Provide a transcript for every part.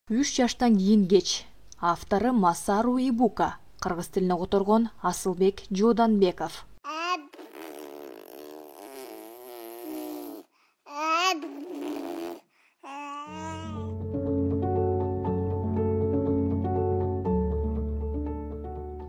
3 жаштан кийин кеч. Автору Масару Ибука. Кыргыз тилине которгон Асылбек Жооданбеков.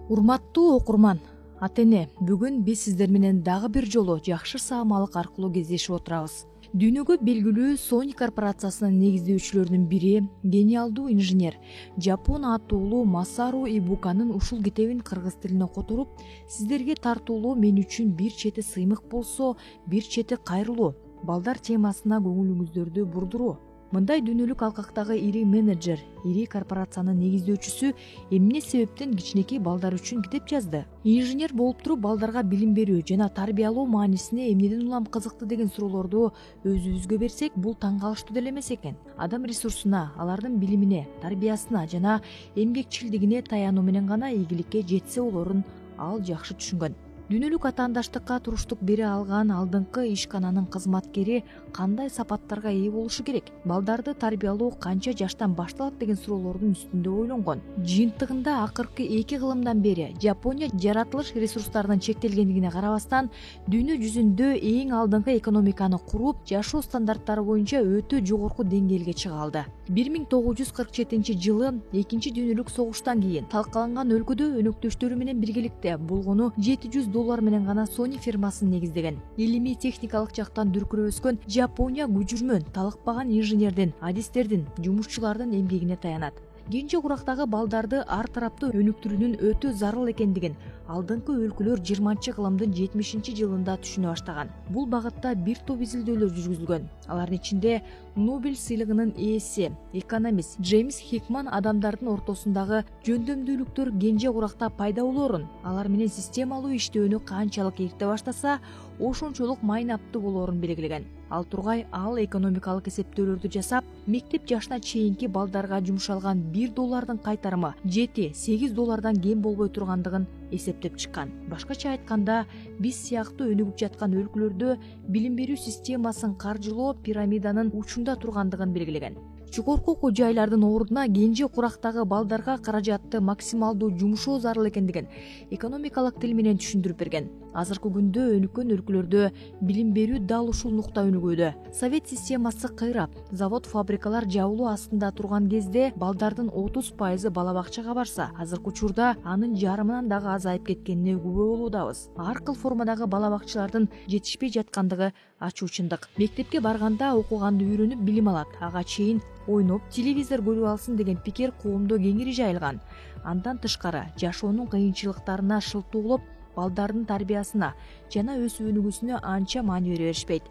Урматтуу окурман, ата-эне, бүгүн биз сиздер менен дагы бир жолу жакшы саамалык аркылуу кездешип отурабыз. Дүйнөгө белгилүү Sony корпорациясынын негиздөөчүлөрүнүн бири, гениалдуу инженер, Жапон аттуулуу Масару Ибуканын ушул китебин кыргыз тилине которуп, сиздерге тартуулоо мен үчүн бир чети сыймык болсо, бир чети кайрылуу, балдар темасына көңүлүңүздөрдү бурдуруу. Мындай дүйнөлүк алкактагы ири менеджер, ири корпорациянын негиздөөчүсү эмне себептен кичинекей балдар үчүн китеп жазды? Инженер болуп туруп балдарга билим берүү жана тарбиялоо маанисине эмнеден улам кызыкты деген суроолорду өзүбүзгө берсек, бул таң калыштуу деле эмес экен. Адам ресурсуна, алардын билимине, тарбиясына жана эмгекчилдигине таянуу менен гана ийгиликке жетсе болорун ал жакшы түшүнгөн. Дүйнөлүк атаандаштыкка туруштук бере алган алдыңкы ишкананын кызматкери кандай сапаттарга ээ болушу керек? Балдарды тарбиялоо канча жаштан башталат деген суроолордун үстүндө ойлонгон. Жыйынтыгында акыркы 2 кылымдан бери Жапония жаратылыш ресурстарынын чектелгендигине карабастан, дүйнө жүзүндө эң алдыңкы экономиканы куруп, жашоо стандарттары боюнча өтө жогорку деңгээлге чыга алды. 1947-жылы Экинчи дүйнөлүк согуштан кийин талкаланган өлкөдө өнөктөштөрү менен биргеликте болгону $700 менен гана Sony фирмасын негиздеген. Илимий техникалык жактан дүркүрөп өскөн Жапония күжүрмөн, талыкпаган инженердин, адистердин, жумушчулардын эмгегине таянат. Кенже курактагы балдарды ар тараптуу өнүктүрүүнүн өтө зарыл экендигин алдыңкы өлкөлөр 20-кылымдын 70-жылында түшүнө баштаган. Бул багытта бир топ изилдөөлөр жүргүзүлгөн. Алардын ичинде Нобель сыйлыгынын ээси, экономист Джеймс Хикман адамдардын ортосундагы жөндөмдүүлүктөр кенже куракта пайда болоорун, алар менен системалуу иштөөнү канчалык эрте баштаса, ошончолук майнаптуу болоорун белгилеген. Ал тургай ал экономикалык эсептөөлөрдү жасап, мектеп жашына чейинки балдарга жумшалган $1 кайтарымы $7-8 кем болбой тургандыгын эсептеп чыккан. Башкача айтканда, биз сыяктуу өнүгүп жаткан өлкөлөрдө билим берүү системасын каржылоо пирамиданын учунда тургандыгын белгилеген. Жогорку кожайлардын ордуна кенже курактагы балдарга каражатты максималдуу жумшоо зарыл экендигин экономикалык тил менен түшүндүрүп берген. Азыркы күндө өнүккөн өлкөлөрдө билим берүү дал ушул нукта өнүгүүдө. Совет системасы кыйрап, завод, фабрикалар жабылуу астында турган кезде балдардын 30% бала бакчага барса, азыркы учурда анын жарымынан дагы азайып кеткенине күбө болуудабыз. Ар кыл формадагы бала бакчалардын жетишпей жаткандыгы ачуу чындык. Мектепке барганда окуганды үйрөнүп билим алат, ага чейин ойноп, телевизор көрүп алсын деген пикир коомдо кеңири жайылган. Андан тышкары, жашоонун кыйынчылыктарына шылтуулап, балдардын тарбиясына жана өсүп өнүгүүсүнө анча маани бере беришпейт.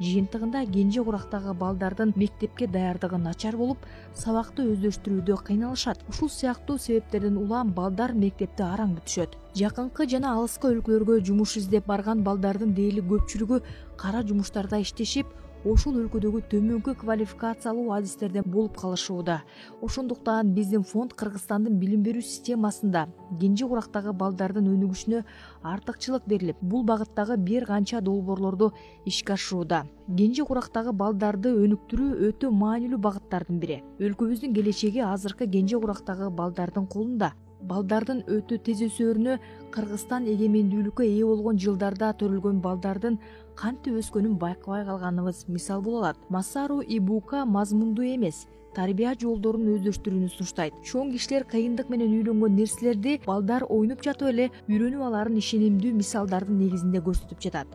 Жыйынтыгында кенже курактагы балдардын мектепке даярдыгы начар болуп, сабакты өздөштүрүүдө кыйналышат. Ушул сыяктуу себептерден улам балдар мектепте араң бүтүшөт. Жакынкы жана алыскы өлкөлөргө жумуш издеп барган балдардын дээрлик көпчүлүгү кара жумуштарда иштешип, ошол өлкөдөгү төмөнкү квалификациялуу адистерден болуп калышууда. Ошондуктан биздин фонд Кыргызстандын билим берүү системасында кенже курактагы балдардын өнүгүшүнө артыкчылык берилип, бул багыттагы бир канча долбоорлорду ишке ашырууда. Кенже курактагы балдарды өнүктүрүү өтө маанилүү багыттардын бири. Өлкөбүздүн келечеги азыркы кенже курактагы балдардын колунда. Балдардын өтө тез өсөөрүнө Кыргызстан эгемендүүлүккө ээ болгон жылдарда төрөлгөн балдардын кантип өскөнүн байкабай калганыбыз мисал боло алат. Масару Ибука мазмундуу эмес, тарбия жолдорун өздөштүрүүнү сунуштайт. Чоң кишилер кыйындык менен үйлөнгөн нерселерди балдар ойноп жатып эле үйрөнүп аларын ишенимдүү мисалдардын негизинде көрсөтүп жатат.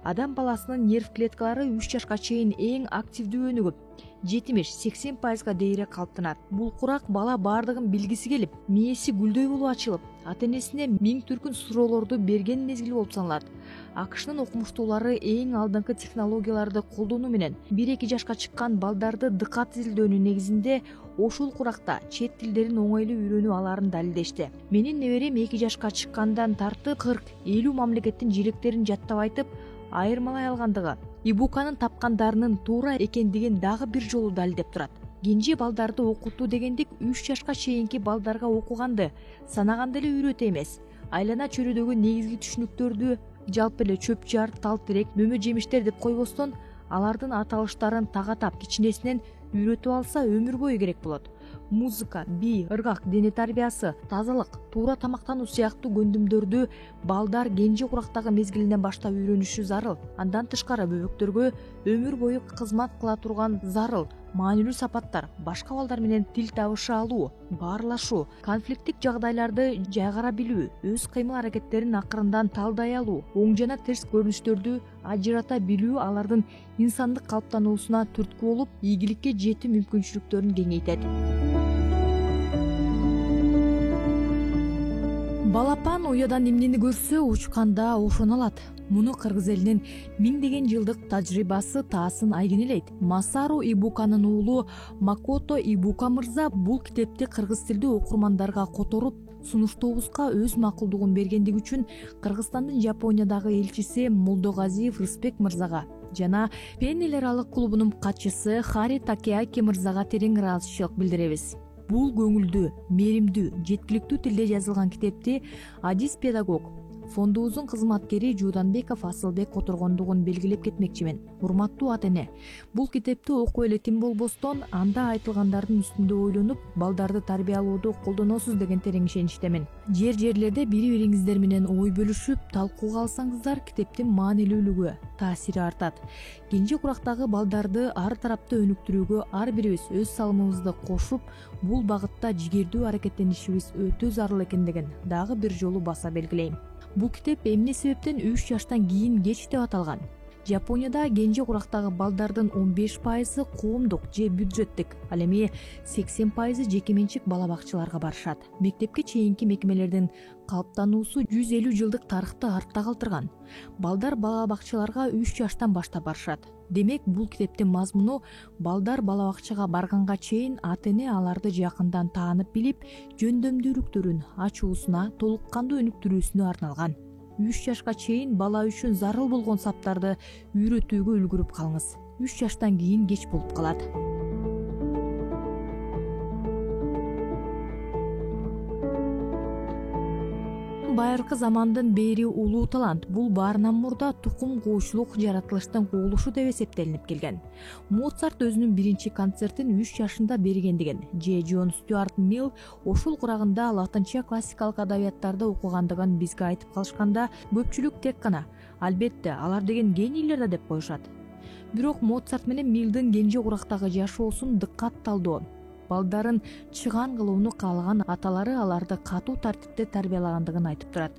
Адам баласынын нерв клеткалары 3 жашка чейин эң активдүү өнүгүп, 70-80% дейре калыптанат. Бул курак бала бардыгын билгиси келип, мээси гүлдөй болуп ачылып, ата-энесине миң түркүн суроолорду берген мезгил болуп саналат. АКШнын окумуштуулары эң алдыңкы технологияларды колдонуу менен 1-2 жашка чыккан балдарды дыкат изилдөөнүн негизинде ошол куракта чет тилдерин оңойлуу үйрөнүп аларын далилдешти. Менин неберем 2 жашка чыккандан тартып 40-50 мамлекеттин желектерин жаттап айтып, айырмалай алгандыгы Ибуканын тапкандарынын туура экендигин дагы бир жолу далилдеп турат. Кенже балдарды окутуу дегендик 3 жашка чейинки балдарга окуганды санаганда эле үйрөтө эмес. Айлана чөйрөдөгү негизги түшүнүктөрдү жалпы эле чөп жар, тал терек, мөмө жемиштер деп койбостон, алардын аталыштарын тагатап кичинесинен үйрөтүп алса өмүр бою керек болот. музыка, бий, ыргак, дене тарбиясы, тазалык, туура тамактануу сыяктуу көндүмдөрдү балдар кенже курактагы мезгилинен баштап үйрөнүшү зарыл. Андан тышкары бөбөктөргө өмүр бою кызмат кыла турган зарыл маанилүү сапаттар, башка балдар менен тил табыша алуу, баарлашуу, конфликттик жагдайларды жайгара билүү, өз кыймыл-аракеттерин акырындан талдай алуу, оң жана терс көрүнүштөрдү ажырата билүү алардын инсандык калыптануусуна түрткү болуп, ийгиликке жетүү мүмкүнчүлүктөрүн кеңейтет. Балапан уядан эмнени көрсө учканда ошону алат. Муну кыргыз элинин миңдеген жылдык тажрыйбасы таасын айгинелейт. Масару Ибуканын уулу Макото Ибука мырза бул китепти кыргыз тилдүү окурмандарга которуп, сунуштообузга өз макулдугун бергендиги үчүн Кыргызстандын Жапониядагы элчиси Молдогазиев Рыспек мырзага жана Пен эл аралык клубунун катчысы Хари Такеаки мырзага терең ыраазычылык билдиребиз. Бул көңүлдүү, мээримдүү, жеткиликтүү тилде жазылган китепти адис педагог фондубуздун кызматкери Жууданбеков Асылбек которгондугун белгилеп кетмекчимин. Урматтуу ата-эне, бул китепти окуп эле тим болбостон, анда айтылгандардын үстүндө ойлонуп, балдарды тарбиялоодо колдоносуз деген терең ишеничтемин. Жерлерде бири-бириңиздер менен ой бөлүшүп, талкууга алсаңыздар, китептин маанилүүлүгү, таасири артат. Кенже курактагы балдарды ар тарапта өнүктүрүүгө ар бирибиз өз салымыбызды кошуп, бул багытта жигердүү аракеттенишибиз өтө зарыл экендигин дагы бир жолу баса белгилейм. Бул китеп эмне себептен 3 жаштан кийин кеч деп аталган? Жапонияда кенже курактагы балдардын 15% коомдук же бюджеттик, ал эми 80% жеке менчик бала бакчаларга барышат. Мектепке чейинки мекемелердин калыптануусу 150 жылдык тарыхты артта калтырган. Балдар бала бакчаларга 3 жаштан баштап барышат. Демек, бул китептин мазмуну балдар бала бакчага барганга чейин ата-эне аларды жакындан таанып билип, жөндөмдүүлүктөрүн, ачуусуна, толук кандуу өнүктүрүүсүнө арналган. 3 жашка чейин бала үчүн зарыл болгон саптарды үйрөтүүгө үлгүрүп калыңыз. 3 жаштан кийин кеч болуп калат. Байыркы замандын бери улуу талант. Бул баарынан мурда тукум коочулук жаратылыштын кубулушу деп эсептелинип келген. Моцарт өзүнүн биринчи концертин 3 жашында бергендигин, Джон Стюарт Милл ошол курагында латынча классикалык адабияттарды окугандыгын бизге айтып калышканда, көпчүлүк тек гана албетте алар деген генийлер да деп коюшат. Бирок Моцарт менен Миллдин кенже курактагы жашоосун дыккат талдоо, балдарын чыган кылууну каалаган аталары аларды катуу тартипте тарбиялагандыгын айтып турат.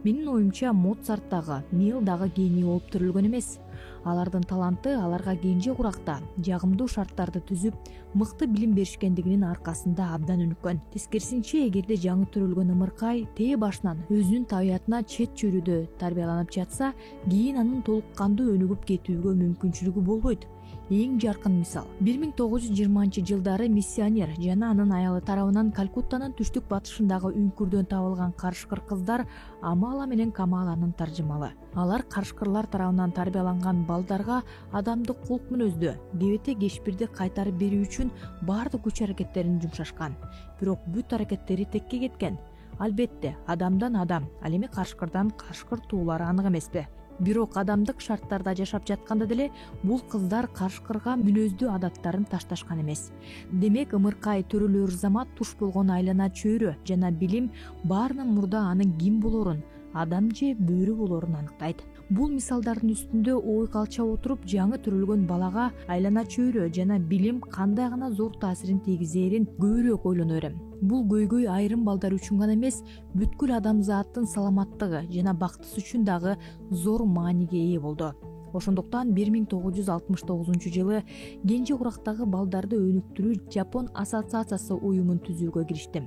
Менин оюмча Моцарт дагы, Милл дагы гений болуп төрөлгөн эмес. Алардын таланты аларга кенже куракта жагымдуу шарттарды түзүп, мыкты билим беришкендигинин аркасында абдан өнүккөн. Тескерисинче, эгерде жаңы төрөлгөн ымыркай тээ башынан өзүнүн табиятына чет чөйрөдө тарбияланып жатса, кийин анын толук кандуу өнүгүп кетүүгө мүмкүнчүлүгү болбойт. Эң жаркын мисал 1920-жылдары миссионер жана анын аялы тарабынан Калкуттанын түштүк батышындагы үңкүрдөн табылган карышкыр кыздар Амала менен Камаланын таржымалы. Алар карышкырлар тарабынан тарбияланган балдарга адамдык кулк мүнөздө, кебете кешпирди кайтарып берүү үчүн баардык күч аракеттерин жумшашкан. Бирок бүт аракеттери текке кеткен. Албетте, адамдан адам, ал эми карышкырдан карышкыр туулары анык эмеспи? Бирок адамдык шарттарда жашап жатканда деле бул кыздар карышкырга мүнөздүү адаттарын ташташкан эмес. Демек, ымыркай төрөлөр замат туш болгон айлана чөйрө жана билим баарынан мурда анын ким болорун, адам же бөрү болорун аныктайт. Бул мисалдардын үстүндө ой калчап отуруп, жаңы төрөлгөн балага айлана чөйрө жана билим кандай гана зор таасирин тийгизерин көбүрөөк ойлоно берем. Бул көйгөй айрым балдар үчүн гана эмес, бүткүл адамзаттын саламаттыгы жана бактысы үчүн дагы зор мааниге ээ болду. Ошондуктан 1969-жылы кенже курактагы балдарды өнүктүрүү Жапон ассоциациясы уюмун түзүүгө кириштим.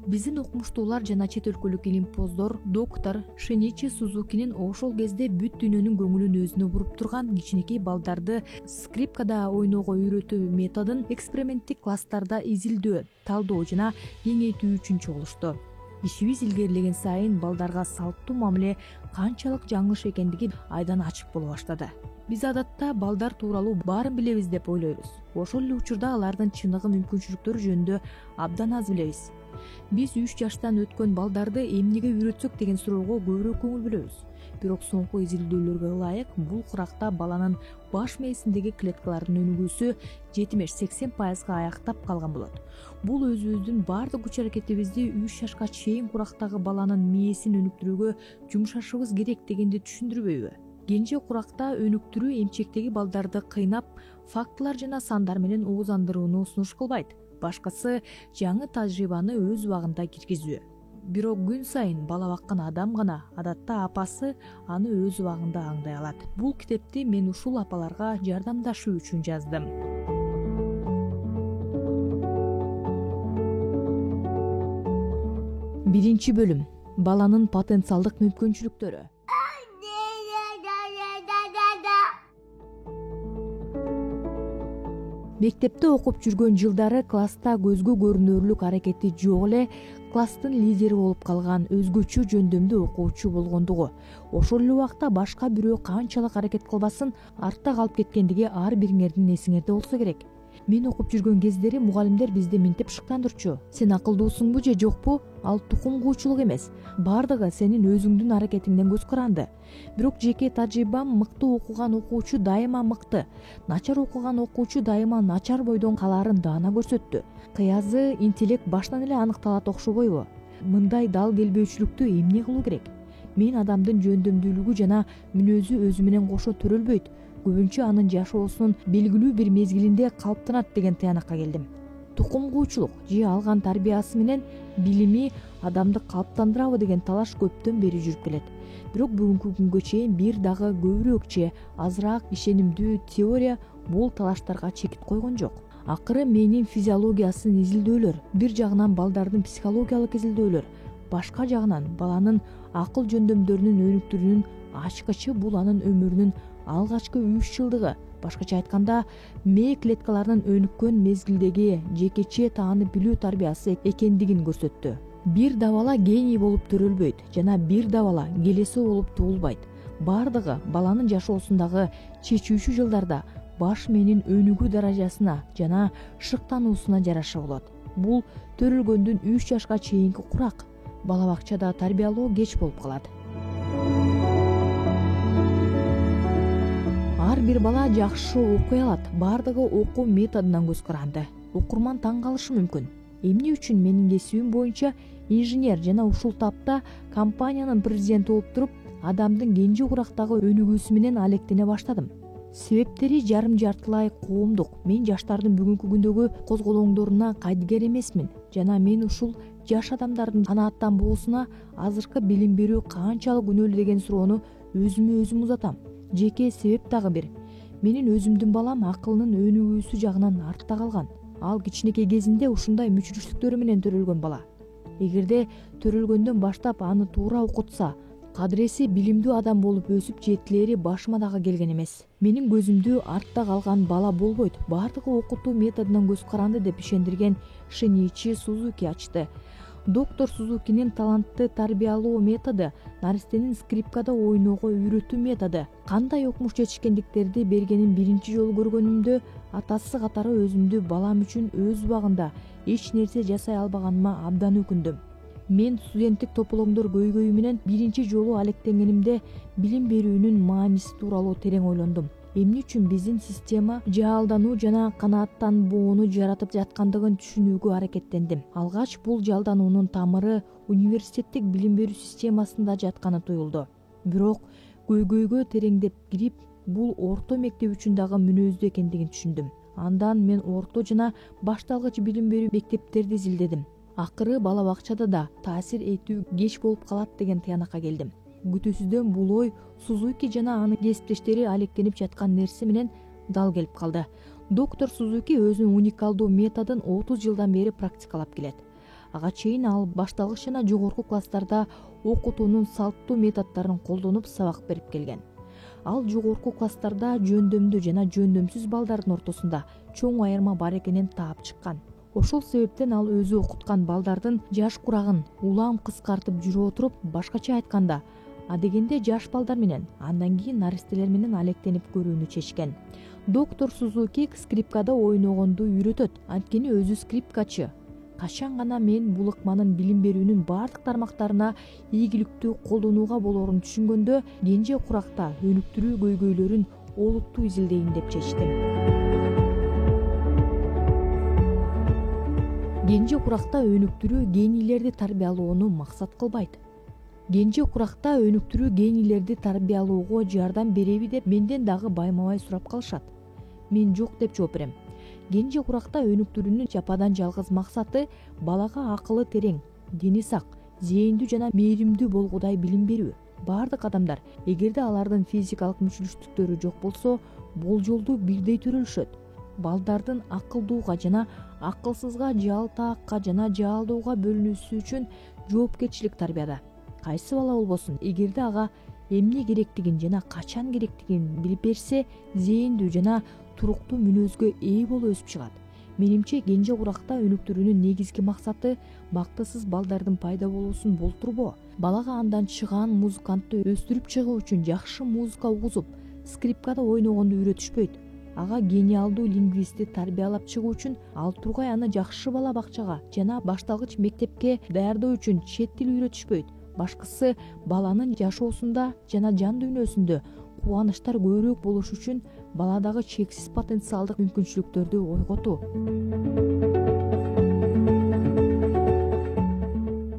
Биздин окумуштуулар жана чет өлкөлүк илимпоздор доктор Шиничи Сузукинин ошол кезде бүт дүйнөнүн көңүлүн өзүнө буруп турган кичинекей балдарды скрипкада ойноого үйрөтүү методун эксперименттик класстарда изилдөө, талдоо жана кеңейтүү үчүн чогулушту. Ишибиз илгерилеген сайын балдарга салттуу мамиле канчалык жаңылыш экендиги айдан ачык боло баштады. Биз адатта балдар тууралуу баарын билебиз деп ойлойбуз. Ошол эле учурда алардын чыныгы мүмкүнчүлүктөрү жөнүндө абдан аз билебиз. Биз 3 жаштан өткөн балдарды эмнеге үйрөтсөк деген суроого көбүрөөк көңүл бөлөбүз. бирок соңку изилдөөлөргө ылайык бул куракта баланын баш мээсиндеги клеткалардын өнүгүүсү 70-80% аяктап калган болот. Бул өзүбүздүн баардык күч аракетибизди 3 жашка чейин курактагы баланын мээсин өнүктүрүүгө жумшашыбыз керек дегенди түшүндүрбөйбү? Кенже куракта өнүктүрүү эмчектеги балдарды кыйнап, фактылар жана сандар менен ооздандырууну сунуш кылбайт. Башкысы жаңы тажрыйбаны өз убагында киргизүү. Бирок күн сайын бала баккан адам гана адатта апасы аны өз убагында аңдай алат. Бул китепти мен ушул апаларга жардамдашуу үчүн жаздым. Биринчи бөлүм. Баланын потенциалдык мүмкүнчүлүктөрү. Мектепте окуп жүргөн жылдары класста көзгө көрүнөрлүк аракети жок эле класстын лидери болуп калган өзгөчө жөндөмдүү окуучу болгондугу, ошол эле убакта башка бирөө канчалык аракет кылбасын артта калып кеткендиги ар бириңердин эсиңерде болсо керек. Мен окуп жүргөн кездери мугалимдер бизди минтип шыктандырчу. Сен акылдуусуңбу же жокпу? Ал тукум куучулук эмес. Бардыгы сенин өзүңдүн аракетиңден көз каранды. Бирок жеке тажрыйбам мыкты окуган окуучу дайыма мыкты, начар окуган окуучу дайыма начар бойдон калаарын даана көрсөттү. Кыязы интеллект башынан эле аныкталат окшобойбу? Мындай дал келбөөчүлүктү эмне кылуу керек? Мен адамдын жөндөмдүүлүгү жана мүнөзү өзү менен кошо төрөлбөйт. Көбүнчө анын жашоосунун белгилүү бир мезгилинде калыптанат деген тыянакка келдим. Тукум куучулук же алган тарбиясы менен билими адамды калыптандырабы деген талаш көптөн бери жүрүп келет. Бирок бүгүнкү күнгө чейин бир дагы көбүрөөк же азыраак ишенимдүү теория бул талаштарга чекит койгон жок. Акыры менин физиологиясын изилдөөлөр, бир жагынан балдардын психологиялык изилдөөлөр, башка жагынан баланын акыл жөндөмдөрүнүн өнүктүрүүнүн ачкычы бул анын өмүрүнүн алгачкы 3 жылдыгы, башкача айтканда, мээ клеткаларынын өнүккөн мезгилдеги жекече таанып билүү тарбиясы экендигин көрсөттү. Бир да бала гений болуп төрөлбөйт жана бир да бала келесо болуп туулбайт. Бардыгы баланын жашоосундагы чечүүчү жылдарда баш мээнин өнүгүү даражасына жана шыктануусуна жараша болот. Бул төрөлгөндүн 3 жашка чейинки курак. Бала бакчада тарбиялоо кеч болуп калат. Ар бир бала жакшы окуй алат. Бардыгы окуу методунан көз каранды. Окурман таң калышы мүмкүн. Эмне үчүн менин кесибим боюнча инженер жана ушул тапта компаниянын президенти болуп туруп, адамдын кенже курактагы өнүгүүсү менен алектене баштадым. Себептери жарым жартылай коомдук. Мен жаштардын бүгүнкү күндөгү козголоңдоруна кайдыгер эмесмин жана мен ушул жаш адамдардын канааттанбоосуна азыркы билим берүү канчалык күнөөлүү деген суроону өзүмө өзүм узатам. Жеке себеп дагы бир. Менин өзүмдүн балам акылынын өнүгүүсү жагынан артта калган. Ал кичинекей кезинде ушундай мүчүрчүлүктөрү менен төрөлгөн бала. Эгерде төрөлгөндөн баштап аны туура окутса, кадыреси билимдүү адам болуп өсүп жетилери башыма дагы келген эмес. Менин көзүмдө артта калган бала болбойт. Бардыгы окутуу методунан көз каранды деп ишендирген Шиничи Сузуки ачты. Доктор Сузукинин талантты тарбиялоо методу, наристенин скрипкада ойноого үйрөтүү методу. Кандай окмуш жетишкендиктерди бергенин биринчи жолу көргөнүмдө атасы катары өзүмдү балам үчүн өз убагында эч нерсе жасай албаганыма абдан өкүндүм. Мен студенттик тополоңдор көйгөйү менен биринчи жолу алектенгенимде билим берүүнүн мааниси тууралуу терең ойлондум. Эмне үчүн биздин система жалдануу жана канааттанбоону жаратып жаткандыгын түшүнүүгө аракеттендим. Алгач бул жалдануунун тамыры университеттик билим берүү системасында жатканы туюлду. Бирок көйгөйгө тереңдеп кирип, бул орто мектеп үчүн дагы мүнөздүү экендигин түшүндүм. Андан мен орто жана башталгыч билим берүү мектептерди изилдедим. Акыры бала бакчада да таасир этүү кеч болуп калат деген тыянакка келдим. Күтүүсүздөн бул ой Сузуки жана анын кесиптештери алектенип жаткан нерсе менен дал келип калды. Доктор Сузуки өзүнүн уникалдуу методун 30 жылдан бери практикалап келет. Ага чейин ал башталгыч жана жогорку класстарда окутуунун салттуу методдорун колдонуп сабак берип келген. Ал жогорку класстарда жөндөмдүү жана жөндөмсүз балдардын ортосунда чоң айырма бар экенин таап чыккан. Ошол себептен ал өзү окуткан балдардын жаш курагын улам кыскартып жүрө отуруп, башкача айтканда, адегенде жаш балдар менен, андан кийин наристелер менен алектенип көрүүнү чечкен. Доктор Сузуки скрипкада ойногонду үйрөтөт, анткени өзү скрипкачы. качан гана мен бул ыкманын билим берүүнүн баардык тармактарына ийгиликтүү колдонууга болоорун түшүнгөндө кенже куракта өнүктүрүү көйгөйлөрүн олуттуу изилдейин деп чечтим. Кенже куракта өнүктүрүү генийлерди тарбиялоону максат кылбайт. Кенже куракта өнүктүрүү генийлерди тарбиялоого жардам береби деп менден дагы байма-бай сурап калышат. Мен жок деп жооп берем. Кенже куракта өнүктүрүүнүн жападан жалгыз максаты балага акылы терең, дени сак, зээндүү жана мээримдүү болгудай билим берүү. Бардык адамдар, эгерде алардын физикалык мүчүлүштүктөрү жок болсо, болжолдуу бирдей төрөлүшөт. Балдардын акылдууга жана акылсызга, жалтаакка жана жаалдууга бөлүнүүсү үчүн жоопкерчилик тарбияда. Кайсы бала болбосун, эгерде ага эмне керектигин жана качан керектигин билип берсе, зээндүү жана туруктуу мүнөзгө ээ болуп өсүп чыгат. Менимче кенже куракта өнүктүрүүнүн негизги максаты бактысыз балдардын пайда болуусун болтурбоо. Балага андан чыгаан музыкантты өстүрүп чыгуу үчүн жакшы музыка угузуп, скрипкада ойногонду үйрөтүшпөйт. Ага гениалдуу лингвистти тарбиялап чыгуу үчүн ал тургай аны жакшы бала бакчага жана башталгыч мектепке даярдоо үчүн чет тил үйрөтүшпөйт. Башкысы, баланын жашоосунда жана жан дүйнөсүндө кубанычтар көбүрөөк болуш үчүн баладагы чексиз потенциалдык мүмкүнчүлүктөрдү ойготуу.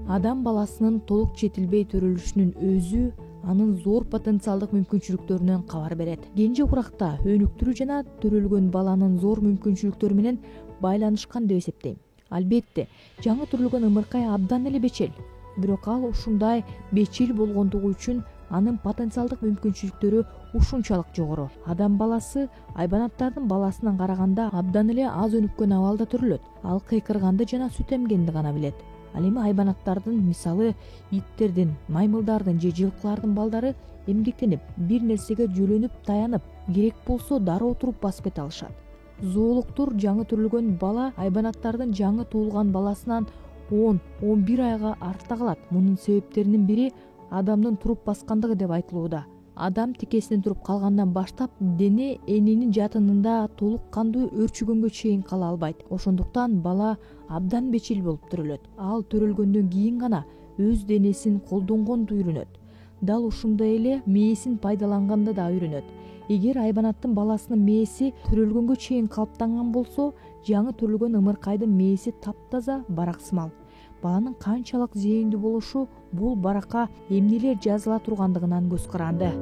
Адам баласынын толук жетилбей төрөлүшүнүн өзү анын зор потенциалдык мүмкүнчүлүктөрүнөн кабар берет. Кенже куракта өнүктүрүү жана төрөлгөн баланын зор мүмкүнчүлүктөрү менен байланышкан деп эсептейм. Албетте, жаңы төрөлгөн ымыркай абдан эле бечел. Бирок ал ушундай бечел болгондугу үчүн анын потенциалдык мүмкүнчүлүктөрү ушунчалык жогору. Адам баласы айбанаттардын баласынан караганда абдан эле аз өнүккөн абалда төрөлөт. Ал кыйкырганды жана сүт эмгенди гана билет. Ал эми айбанаттардын, мисалы, иттердин, маймылдардын же жылкылардын балдары эмгектенип, бир нерсеге жөлөнүп, таянып, керек болсо дароо туруп басып кете алышат. Зоологдор жаңы төрөлгөн бала айбанаттардын жаңы туулган баласынан 10-11 айга артта калат. Мунун себептеринин бири адамдын туруп баскандыгы деп айтылууда. Адам тикесинен туруп калгандан баштап дене эненин жатынында толук кандуу өрчүгөнгө чейин кала албайт. Ошондуктан бала абдан бечил болуп төрөлөт. Ал төрөлгөндөн кийин гана өз денесин колдонгонду үйрөнөт. Дал ушундай эле мээсин пайдаланганды да үйрөнөт. Эгер айбанаттын баласынын мээси төрөлгөнгө чейин калыптанган болсо, жаңы төрөлгөн ымыркайдын мээси таптаза, бараксымал. Баланын канчалык зээндүү болушу бул баракка эмнелер жазыла тургандыгынан көз каранды.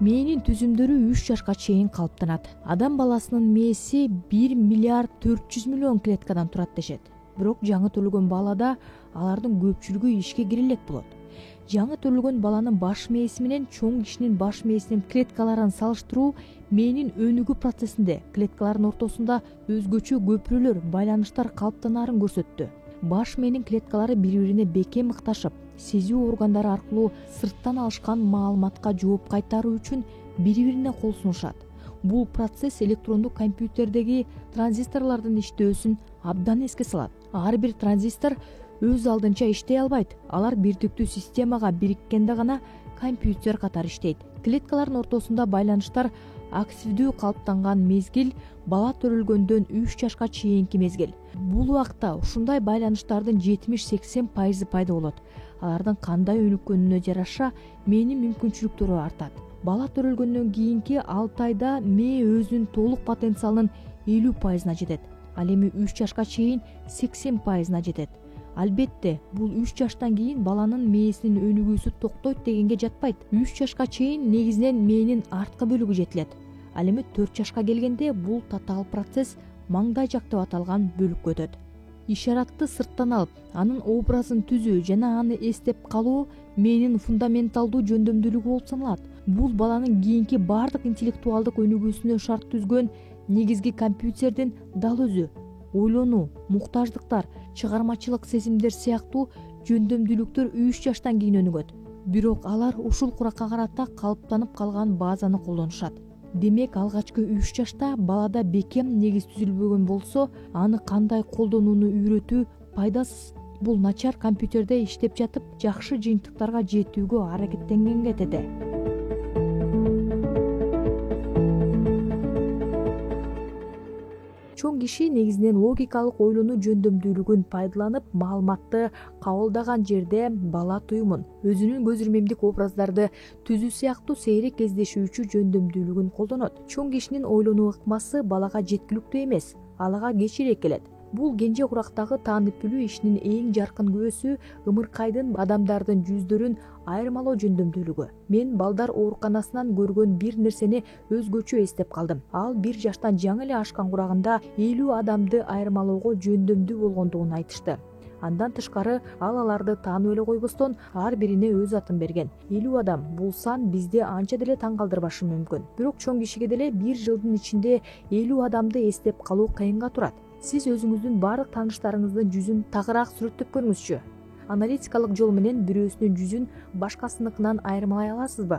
Мээнин түзүмдөрү 3 жашка чейин калыптанат. Адам баласынын мээси 1 миллиард 400 миллион клеткадан турат дешет. Бирок жаңы төрөлгөн балада алардын көпчүлүгү ишке кире элек болот. Жаңы төрөлгөн баланын баш мээси менен чоң кишинин баш мээсинин клеткаларын салыштыруу мээнин өнүгүү процессинде клеткалардын ортосунда өзгөчө көпүрөлөр, байланыштар калыптанаарын көрсөттү. Баш мээнин клеткалары бири-бирине бекем ыкташып, сезүү органдары аркылуу сырттан алышкан маалыматка жооп кайтаруу үчүн бири-бирине кол сунушат. Бул процесс электрондук компьютердеги транзисторлордун иштөөсүн абдан эске салат. Ар бир транзистор өз алдынча иштей албайт. Алар бирдиктүү системага бириккенде гана компьютер катары иштейт. Клеткалардын ортосунда байланыштар активдүү калыптанган мезгил бала төрөлгөндөн 3 жашка чейинки мезгил. Бул убакта ушундай байланыштардын 70-80% пайда болот. Алардын кандай өнүккөнүнө жараша мээнин мүмкүнчүлүктөрү артат. Бала төрөлгөндөн кийинки 6 айда мээ өзүнүн толук потенциалынын 50%-на жетет. Ал эми 3 жашка чейин 80%-на жетет. Албетте, бул 3 жаштан кийин баланын мээсинин өнүгүүсү токтойт дегенге жатпайт. 3 жашка чейин негизинен мээнин арткы бөлүгү жетилет. Ал эми 4 жашка келгенде бул татаал процесс маңдай жак деп аталган бөлүккө өтөт. Ишаратты сырттан алып, анын образын түзүү жана аны эстеп калуу мээнин фундаменталдуу жөндөмдүүлүгү болуп саналат. Бул баланын кийинки бардык интеллектуалдык өнүгүүсүнө шарт түзгөн негизги компьютердин дал өзү. Ойлонуу, муктаждыктар, чыгармачылык сезимдер сыяктуу жөндөмдүүлүктөр 3 жаштан кийин өнүгөт. Бирок алар ушул куракка карата калыптанып калган базаны колдонушат. Демек, алгачкы 3 жашта балада бекем негиз түзүлбөгөн болсо, аны кандай колдонууну үйрөтүү пайдасыз. Бул начар компьютерде иштеп жатып, жакшы жыйынтыктарга жетүүгө аракеттенгенге тете. чоң киши негизинен логикалык ойлонуу жөндөмдүүлүгүн пайдаланып маалыматты кабылдаган жерде бала туюмун, өзүнүн көз ирмемдик образдарды түзүү сыяктуу сейрек кездешүүчү жөндөмдүүлүгүн колдонот. Чоң кишинин ойлонуу ыкмасы балага жеткиликтүү эмес, ал ага кечирээк келет. Бул кенже курактагы таанып билүү ишинин эң жаркын күбөсү ымыркайдын адамдардын жүздөрүн айырмалоо жөндөмдүүлүгү. Мен балдар ооруканасынан көргөн бир нерсени өзгөчө эстеп калдым. Ал 1 жаштан жаңы эле ашкан курагында 50 адамды айырмалоого жөндөмдүү болгондугун айтышты. Андан тышкары ал аларды таанып эле койбостон ар бирине өз атын берген. 50 адам бул сан бизди анча деле таң калтырбашы мүмкүн. Бирок чоң кишиге деле 1 жылдын ичинде 50 адамды эстеп калуу кыйынга турат. Сиз өзүңүздүн бардык тааныштарыңыздын жүзүн тагыраак сүрөттөп көрүңүзчү. Аналитикалык жол менен бирөөсүнүн жүзүн башкасыныкынан айырмалай аласызбы?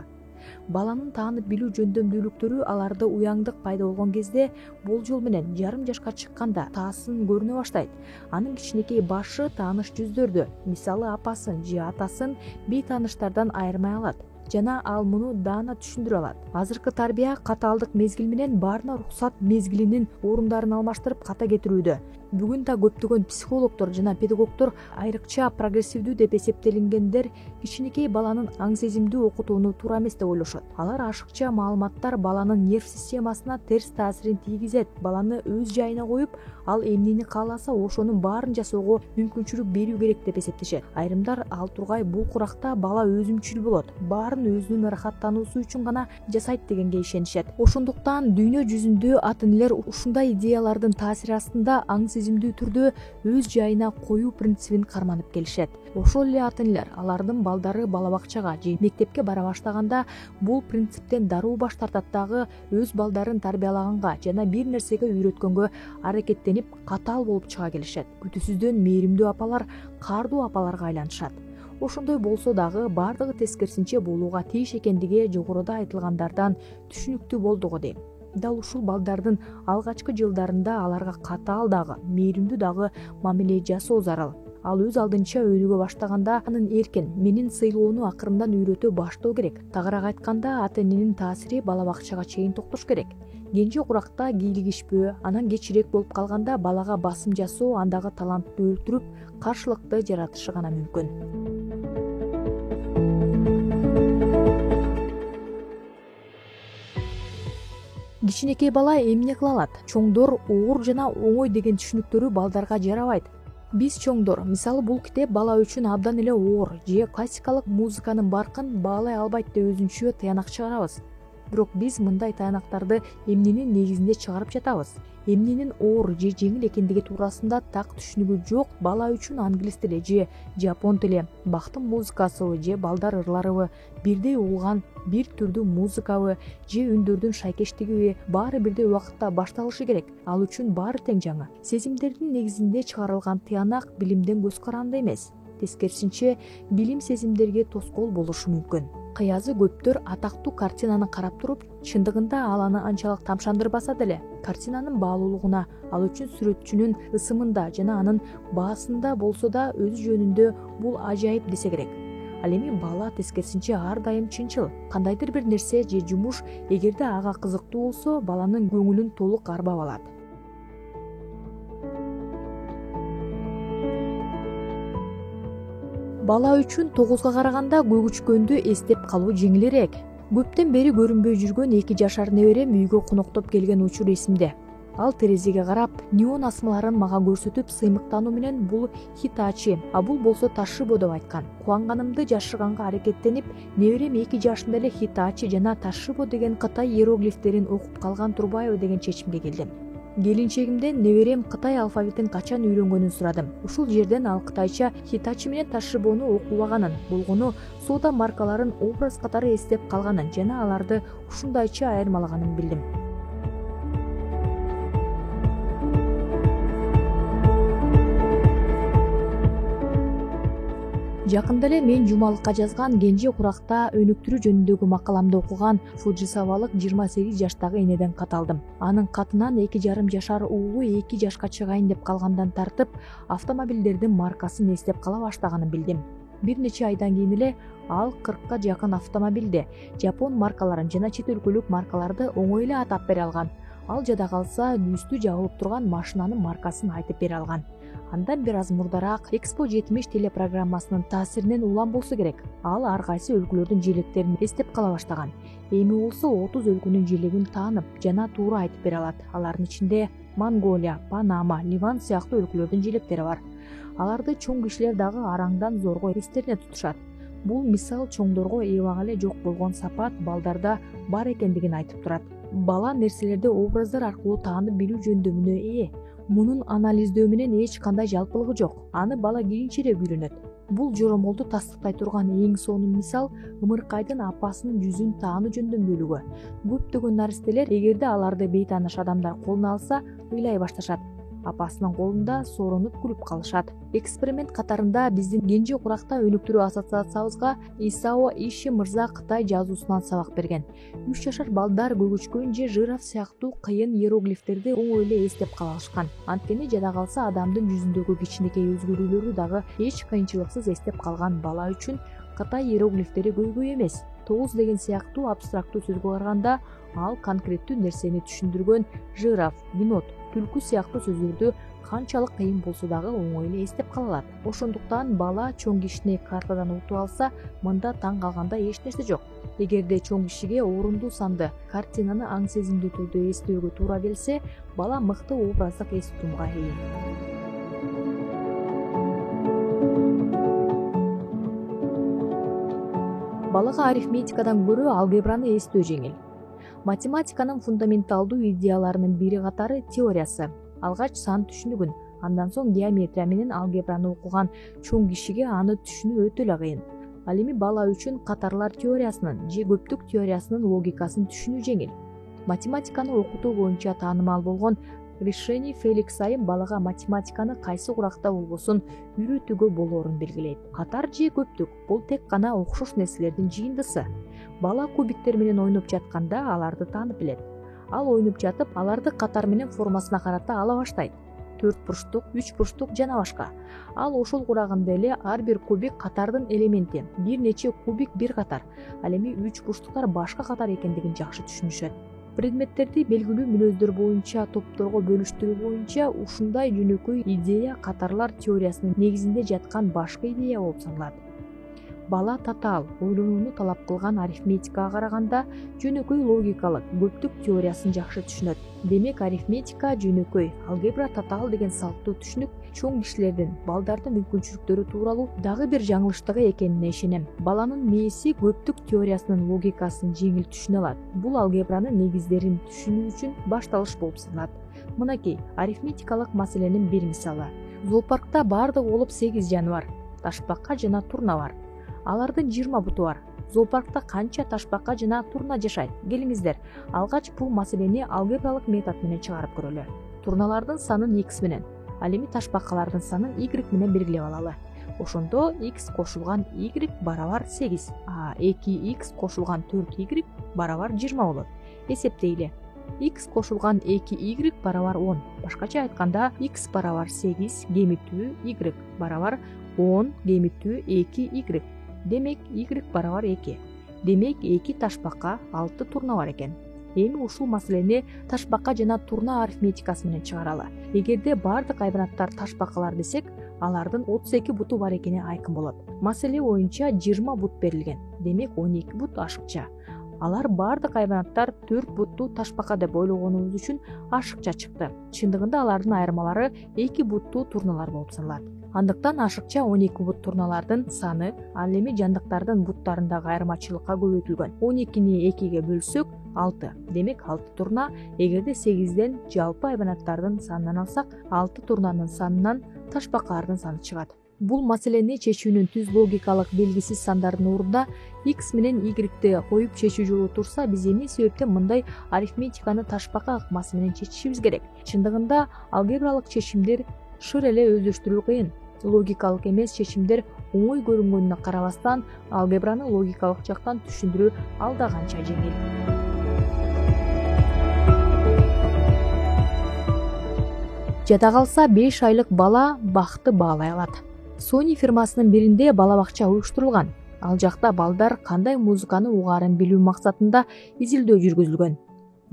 Баланын таанып билүү жөндөмдүүлүктөрү аларды уяңдык пайда болгон кезде болжол менен жарым жашка чыкканда таасын көрүнө баштайт. Анын кичинекей башы тааныш жүздөрдү, мисалы апасын же атасын бейтааныштардан айырмай алат жана ал муну даана түшүндүрө алат. Азыркы тарбия катаалдык мезгил менен баарына уруксат мезгилинин орундарын алмаштырып ката кетирүүдө. Бүгүн да көптөгөн психологдор жана педагогдор айрыкча прогрессивдүү деп эсептелингендер кичинекей баланын аң сезимдүү окутууну туура эмес деп ойлошот. Алар ашыкча маалыматтар баланын нерв системасына терс таасирин тийгизет. Баланы өз жайына коюп, ал эмнени кааласа ошонун баарын жасоого мүмкүнчүлүк берүү керек деп эсептешет. Айрымдар ал тургай бул куракта бала өзүмчүл болот, баарын өзүнүн ырахаттануусу үчүн гана жасайт дегенге ишенишет. Ошондуктан дүйнө жүзүндө ата-энелер ушундай идеялардын таасири астында аң сезимдүү түрдө өз жайына коюу принцибин карманып келишет. Ошол эле ата-энелер алардын балдары бала бакчага же мектепке бара баштаганда бул принциптен дароо баш тартат дагы өз балдарын тарбиялаганга жана бир нерсеге үйрөткөнгө аракеттенип катаал болуп чыга келишет. Күтүүсүздөн мээримдүү апалар каардуу апаларга айланышат. Ошондой болсо дагы бардыгы тескерисинче болууга тийиш экендиги жогоруда айтылгандардан түшүнүктүү болду го дейм. Дал ушул балдардын алгачкы жылдарында аларга катаал дагы, мээримдүү дагы мамиле жасоо зарыл. Ал өз алдынча өнүгө баштаганда анын эркин, менин сыйлоону акырындан үйрөтө баштоо керек. Тагыраак айтканда, ата-эненин таасири бала бакчага чейин токтош керек. Кенже куракта кийлигишпөө, анан кечирээк болуп калганда балага басым жасоо андагы талантты өлтүрүп, каршылыкты жаратышы гана мүмкүн. Кичинекей бала эмне кыла алат? Чоңдор оор жана оңой деген түшүнүктөрү балдарга жарабайт. Биз чоңдор, мисалы бул китеп бала үчүн абдан эле оор же классикалык музыканын баркын баалай албайт деп өзүнчө таянак чыгарабыз. Бирок биз мындай таянактарды эмненин негизинде чыгарып жатабыз? Эмненин оор же жеңил экендиги туурасында так түшүнүгү жок бала үчүн англис тили же жапон тили, бактын музыкасыбы же балдар ырларыбы, бирдей угулган бир түрдүү музыкабы же үндөрдүн шайкештигиби баары бирдей убакытта башталышы керек. Ал үчүн баары тең жаңы. Сезимдердин негизинде чыгарылган тыянак билимден көз каранды эмес. Тескерисинче, билим сезимдерге тоскоол болушу мүмкүн. Кыязы көптөр атактуу картинаны карап туруп, чындыгында ал аны анчалык тамшандырбаса деле, картинанын баалуулугуна, ал үчүн сүрөтчүнүн ысымында жана анын баасында болсо да өзү жөнүндө бул ажайып десе керек. Ал эми бала тескерисинче ар дайым чынчыл. Кандайдыр бир нерсе же жумуш эгерде ага кызыктуу болсо, баланын көңүлүн толук арбап алат. Бала үчүн 9га караганда көк учкөндү эстеп калуу жеңилирээк. Көптөн бери көрүнбөй жүргөн 2 жашар неберем үйгө коноктоп келген учур эсимде. Ал терезеге карап, неон асмаларын мага көрсөтүп сыймыктануу менен бул Хитачи, а бул болсо Ташибо деп айткан. Кубанганымды жашырганга аракеттенип, неберем 2 жашында эле Хитачи жана Ташибо деген Кытай иероглифтерин окуп калган турбайбы деген чечимге келдим. Келинчегимден неберем Кытай алфавитин качан үйрөнгөнүн сурадым. Ушул жерден ал кытайча Хитачи менен Ташибону окубаганын, болгону соода маркаларын образ катары эстеп калганын жана аларды ушундайча айырмалаганын билдим. Жакында эле мен жумалыкка жазган кенже куракта өнүктүрүү жөнүндөгү макаламды окуган Фуджисавалык 28 жаштагы энеден кат алдым. Анын катынан 2,5 жашар уулу 2 жашка чыгайын деп калгандан тартып, автомобилдердин маркасын эстеп кала баштаганын билдим. Бир нече айдан кийин эле ал 40ка жакын автомобилди, жапон маркаларын жана чет өлкөлүк маркаларды оңой эле атап бере алган. Ал жада калса үстү жабылып турган машинанын маркасын айтып бере алган. Андан бир аз мурдараак Expo 70 телепрограммасынын таасиринен улам болсо керек. Ал ар кайсы өлкөлөрдүн желектерин эстеп кала баштаган. Эми болсо 30 өлкөнүн желегин таанып жана туура айтып бере алат. Алардын ичинде Монголия, Панама, Ливан сыяктуу өлкөлөрдүн желектери бар. Аларды чоң кишилер дагы араңдан зорго эстерине тутушат. Бул мисал чоңдорго эбак эле жок болгон сапат балдарда бар экендигин айтып турат. Бала нерселерди образдар аркылуу таанып билүү жөндөмүнө ээ. Мунун анализдөө менен эч кандай жалпылыгы жок. Аны бала кийинчерээк үйрөнөт. Бул жоромолду тастыктай турган эң сонун мисал ымыркайдын апасынын жүзүн таануу жөндөмдүүлүгү. Көптөгөн наристелер эгерде аларды бейтааныш адамдар колуна алса, ыйлай башташат. Апасынын колунда соронуп күлүп калышат. Эксперимент катарында биздин Кенже Куракта өнүктүрүү ассоциациябызга Исао Иши мырза Кытай жазуусунан сабак берген. 3 жашар балдар көгөчкөн же жираф сыяктуу кыйын иероглифтерди оңой эле эстеп кала алышкан. Анткени жада калса адамдын жүзүндөгү кичинекей өзгөрүүлөрдү дагы эч кыйынчылыксыз эстеп калган бала үчүн Кытай иероглифтери көйгөй эмес. 9 деген сыяктуу абстрактуу сөзгө караганда ал конкреттүү нерсени түшүндүргөн жираф, енот, түлкү сыяктуу сөздөрдү канчалык кыйын болсо дагы оңой эле эстеп кала алат. Ошондуктан бала чоң кишини картадан утуп алса, мында таң калганда эч нерсе жок. Эгерде чоң кишиге орунду санды картинаны аң сезимдүү түрдө эстөөгө туура келсе, бала мыкты образдык эс тутумга ээ. Балага арифметикадан көрө алгебраны эстөө жеңил. Математиканын фундаменталдуу идеяларынын бири катары теориясы. Алгач сан түшүнүгүн, андан соң геометрия менен алгебраны окуган чоң кишиге аны түшүнүү өтө эле кыйын. Ал эми бала үчүн катарлар теориясынын же көптүк теориясынын логикасын түшүнүү жеңил. Математиканы окутуу боюнча таанымал болгон Решений Феликс Айым балага математиканы кайсы куракта болбосун үйрөтүүгө болоорун белгилейт. Катар же көптүк бул тек гана окшош нерселердин жыйындысы. Бала кубиктер менен ойноп жатканда аларды таанып билет. Ал ойноп жатып, аларды катар менен формасына карата ала баштайт. 4 бурчтук, 3 бурчтук жана башка. Ал ошол курагында эле ар бир кубик катардын элементи, бир нече кубик бир катар. Ал эми 3 бурчтуктар башка катар экендигин жакшы түшүнүшөт. Предметтерди белгилүү мүнөздөр боюнча топторго бөлүштүрүү боюнча ушундай жөнөкөй идея катарлар теориясынын негизинде жаткан башкы идея болуп саналат. Бала татаал, ойлонууну талап кылган арифметикага караганда жөнөкөй логикалык, көптүк теориясын жакшы түшүнөт. Демек арифметика жөнөкөй, алгебра татаал деген салттуу түшүнүк чоң кишилердин, балдардын мүмкүнчүлүктөрү тууралуу дагы бир жаңылыштыгы экенине ишенем. Баланын мээси көптүк теориясынын логикасын жеңил түшүнө алат. Бул алгебранын негиздерин түшүнүү үчүн башталыш болуп саналат. Мынакей арифметикалык маселенин бир мисалы. Зоопаркта бардыгы болуп 8 жаныбар, ташбакка жана турна бар. Алардын 20 буту бар. Зоопаркта канча ташбака жана турна жашайт? Келиңиздер, алгач бул маселени алгебралык метод менен чыгарып көрөлү. Турналардын санын x менен, ал эми ташбакалардын санын y менен белгилеп алалы. Ошондо x кошулган y барабар 8, а 2x кошулган 4y барабар 20 болот. Эсептейли. X кошулган 2y барабар 10. Башкача айтканда x барабар 8 кемитүү y барабар 10 кемитүү 2y. Демек y барабар 2. Демек 2 ташбака 6 турна бар экен. Эми ушул маселени ташбака жана турна арифметикасы менен чыгаралы. Эгерде бардык айбанаттар ташбакалар десек, алардын 32 буту бар экени айкын болот. Маселе боюнча 20 бут берилген. Демек 12 бут ашыкча. Алар бардык айбанаттар 4 буттуу ташбака деп ойлогонубуз үчүн ашыкча чыкты. Чындыгында алардын айырмалары 2 буттуу турналар болуп саналат. Андыктан ашыкча 12 бут турналардын саны ал эми жандыктардын буттарындагы айырмачылыкка көбөйтүлгөн. 12-ни 2-ге бөлсөк 6. Демек 6 турна. Эгерде 8ден жалпы айбанаттардын санынан алсак, 6 турнанын санынан ташбакалардын саны чыгат. Бул маселени чечүүнүн түз логикалык белгисиз сандардын ордуна x менен y коюп чечүү жолу турса, биз эмне себептен мындай арифметиканы ташбака ыкмасы менен чечишибиз керек? Чындыгында алгебралык чечимдер шыр эле өздөштүрүү кыйын. Логикалык эмес чечимдер оңой көрүнгөнүнө карабастан, алгебраны логикалык жактан түшүндүрүү алда канча жеңил. Жада калса 5 айлык бала бакты баалай алат. Sony фирмасынын биринде бала бакча уюштурулган. Ал жакта балдар кандай музыканы угаарын билүү максатында изилдөө жүргүзүлгөн.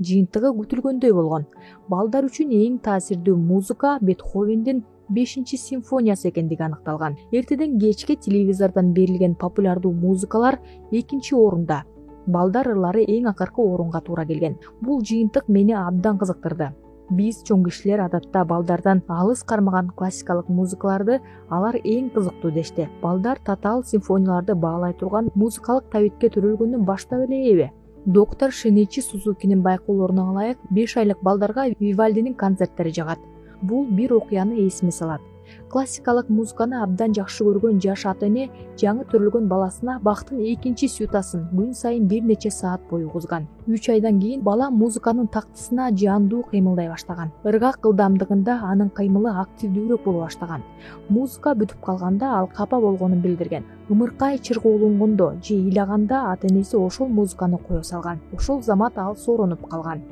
жыйынтыгы күтүлгөндөй болгон. Балдар үчүн эң таасирдүү музыка Бетховендин 5-симфониясы экендиги аныкталган. Эртеден кечке телевизордон берилген популярдуу музыкалар 2-орунда. Балдар ырлары эң акыркы орунга туура келген. Бул жыйынтык мени абдан кызыктырды. Биз чоң кишилер адатта балдардан алыс кармаган классикалык музыкаларды алар эң кызыктуу дешти. Балдар татаал симфонияларды баалай турган музыкалык табитке төрөлгөндөн баштап эле эбе? Доктор Шиничи Сузукинин байкоолоруна ылайык 5 айлык балдарга Вивальдинин концерттери жагат. Бул бир окуяны эсиме салат. Классикалык музыканы абдан жакшы көргөн жаш ата-эне жаңы төрөлгөн баласына бактын 2-сютасын күн сайын бир нече саат бою угузган. 3 айдан кийин бала музыканын тактысына жандуу кыймылдай баштаган. Ыргак ылдамдыгында анын кыймылы активдүүрөөк боло баштаган. Музыка бүтүп калганда ал капа болгонун билдирген. Ымыркай чыргоолонгондо же ыйлаганда ата-энеси ошол музыканы кое салган. Ошол замат ал соронуп калган.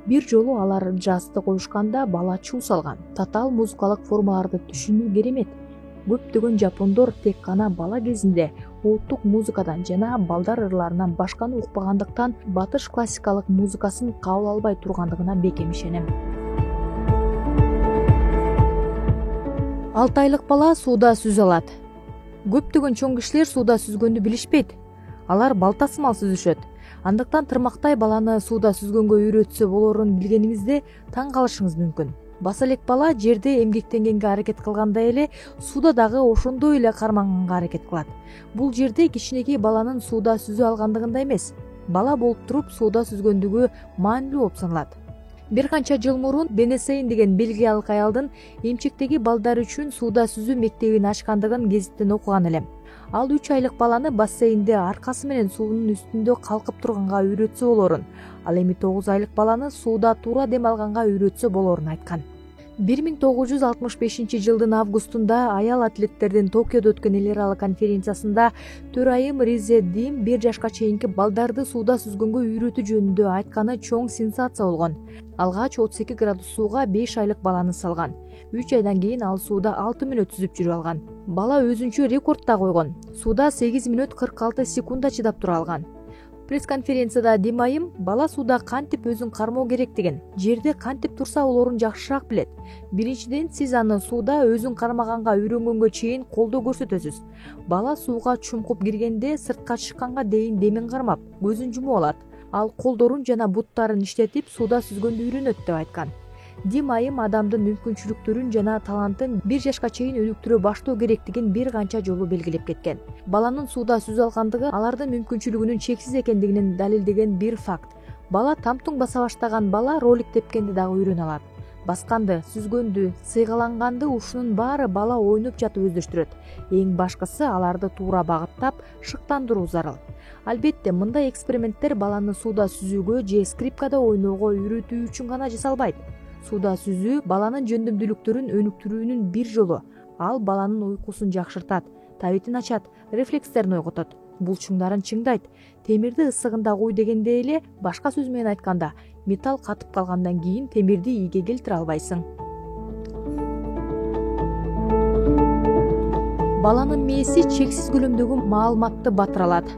Бир жолу алар жазды коюшканда бала чуу салган. Татаал музыкалык формаларды түшүнүү керемет. Көптөгөн жапондор тек гана бала кезинде улуттук музыкадан жана балдар ырларынан башканы укпагандыктан батыш классикалык музыкасын кабыл албай тургандыгына бекем ишенем. 6 айлык бала сууда сүзө алат. Көптөгөн чоң кишилер сууда сүзгөндү билишпейт. Алар балтасымал сүзүшөт. Андыктан тырмактай баланы сууда сүзгөнгө үйрөтсө болорун билгениңизде таң калышыңыз мүмкүн. Баса элек бала жерде эмгектенгенге аракет кылгандай эле сууда дагы ошондой эле карманганга аракет кылат. Бул жерде кичинекей баланын сууда сүзө алгандыгында эмес, бала болуп туруп сууда сүзгөндүгү маанилүү болуп саналат. Бир канча жыл мурун Бенесейн деген бельгиялык аялдын эмчектеги балдар үчүн сууда сүзүү мектебин ачкандыгын гезиттен окуган элем. Ал 3 айлык баланы бассейнде аркасы менен суунун үстүндө калкып турганга үйрөтсө болорун, ал эми 9 айлык баланы сууда туура дем алганга үйрөтсө болорун айткан. 1965 августунда аял атлеттердин Токиодо өткөн эл аралык конференциясында төрайым Ризе Дим 1 жашка чейинки балдарды сууда сүзгөнгө үйрөтүү жөнүндө айтканы чоң сенсация болгон. Алгач 32 градус сууга 5 айлык баланы салган. 3 айдан кийин ал сууда 6 мүнөт сүзүп жүрүп алган. Бала өзүнчө рекорд да койгон. Сууда 8 мүнөт 46 секунда чыдап тура алган. Пресс-конференцияда Дим айым бала сууда кантип өзүн кармоо керектигин, жерде кантип турса олорун жакшыраак билет. Биринчиден, сиз аны сууда өзүн кармаганга үйрөнгөнгө чейин колдоо көрсөтөсүз. Бала сууга чумкуп киргенде сыртка чыкканга дейин демин кармап, көзүн жумуп алат. Ал колдорун жана буттарын иштетип сууда сүзгөндү үйрөнөт деп айткан. Дим айым адамдын мүмкүнчүлүктөрүн жана талантын 1 жашка чейин өнүктүрө баштоо керектигин бир канча жолу белгилеп кеткен. Баланын сууда сүзө алгандыгы алардын мүмкүнчүлүгүнүн чексиз экендигин далилдеген бир факт. Бала тамтуң баса баштаган бала ролик тепкенди дагы үйрөнө алат. Басканды, сүзгөндү, сыйгаланганды ушунун баары бала ойноп жатып өздөштүрөт. Эң башкысы аларды туура багыттап, шыктандыруу зарыл. Албетте, мындай эксперименттер баланы сууда сүзүүгө же скрипкада ойноого үйрөтүү үчүн гана жасалбайт. Сууда сүзүү баланын жөндөмдүүлүктөрүн өнүктүрүүнүн бир жолу. Ал баланын уйкусун жакшыртат, табитин ачат, рефлекстерин ойготот, булчуңдарын чыңдайт. Темирди ысыгында куй дегенде эле, башка сөз менен айтканда, металл катып калгандан кийин темирди ийге келтире албайсың. Баланын мээси чексиз көлөмдөгү маалыматты батыра алат.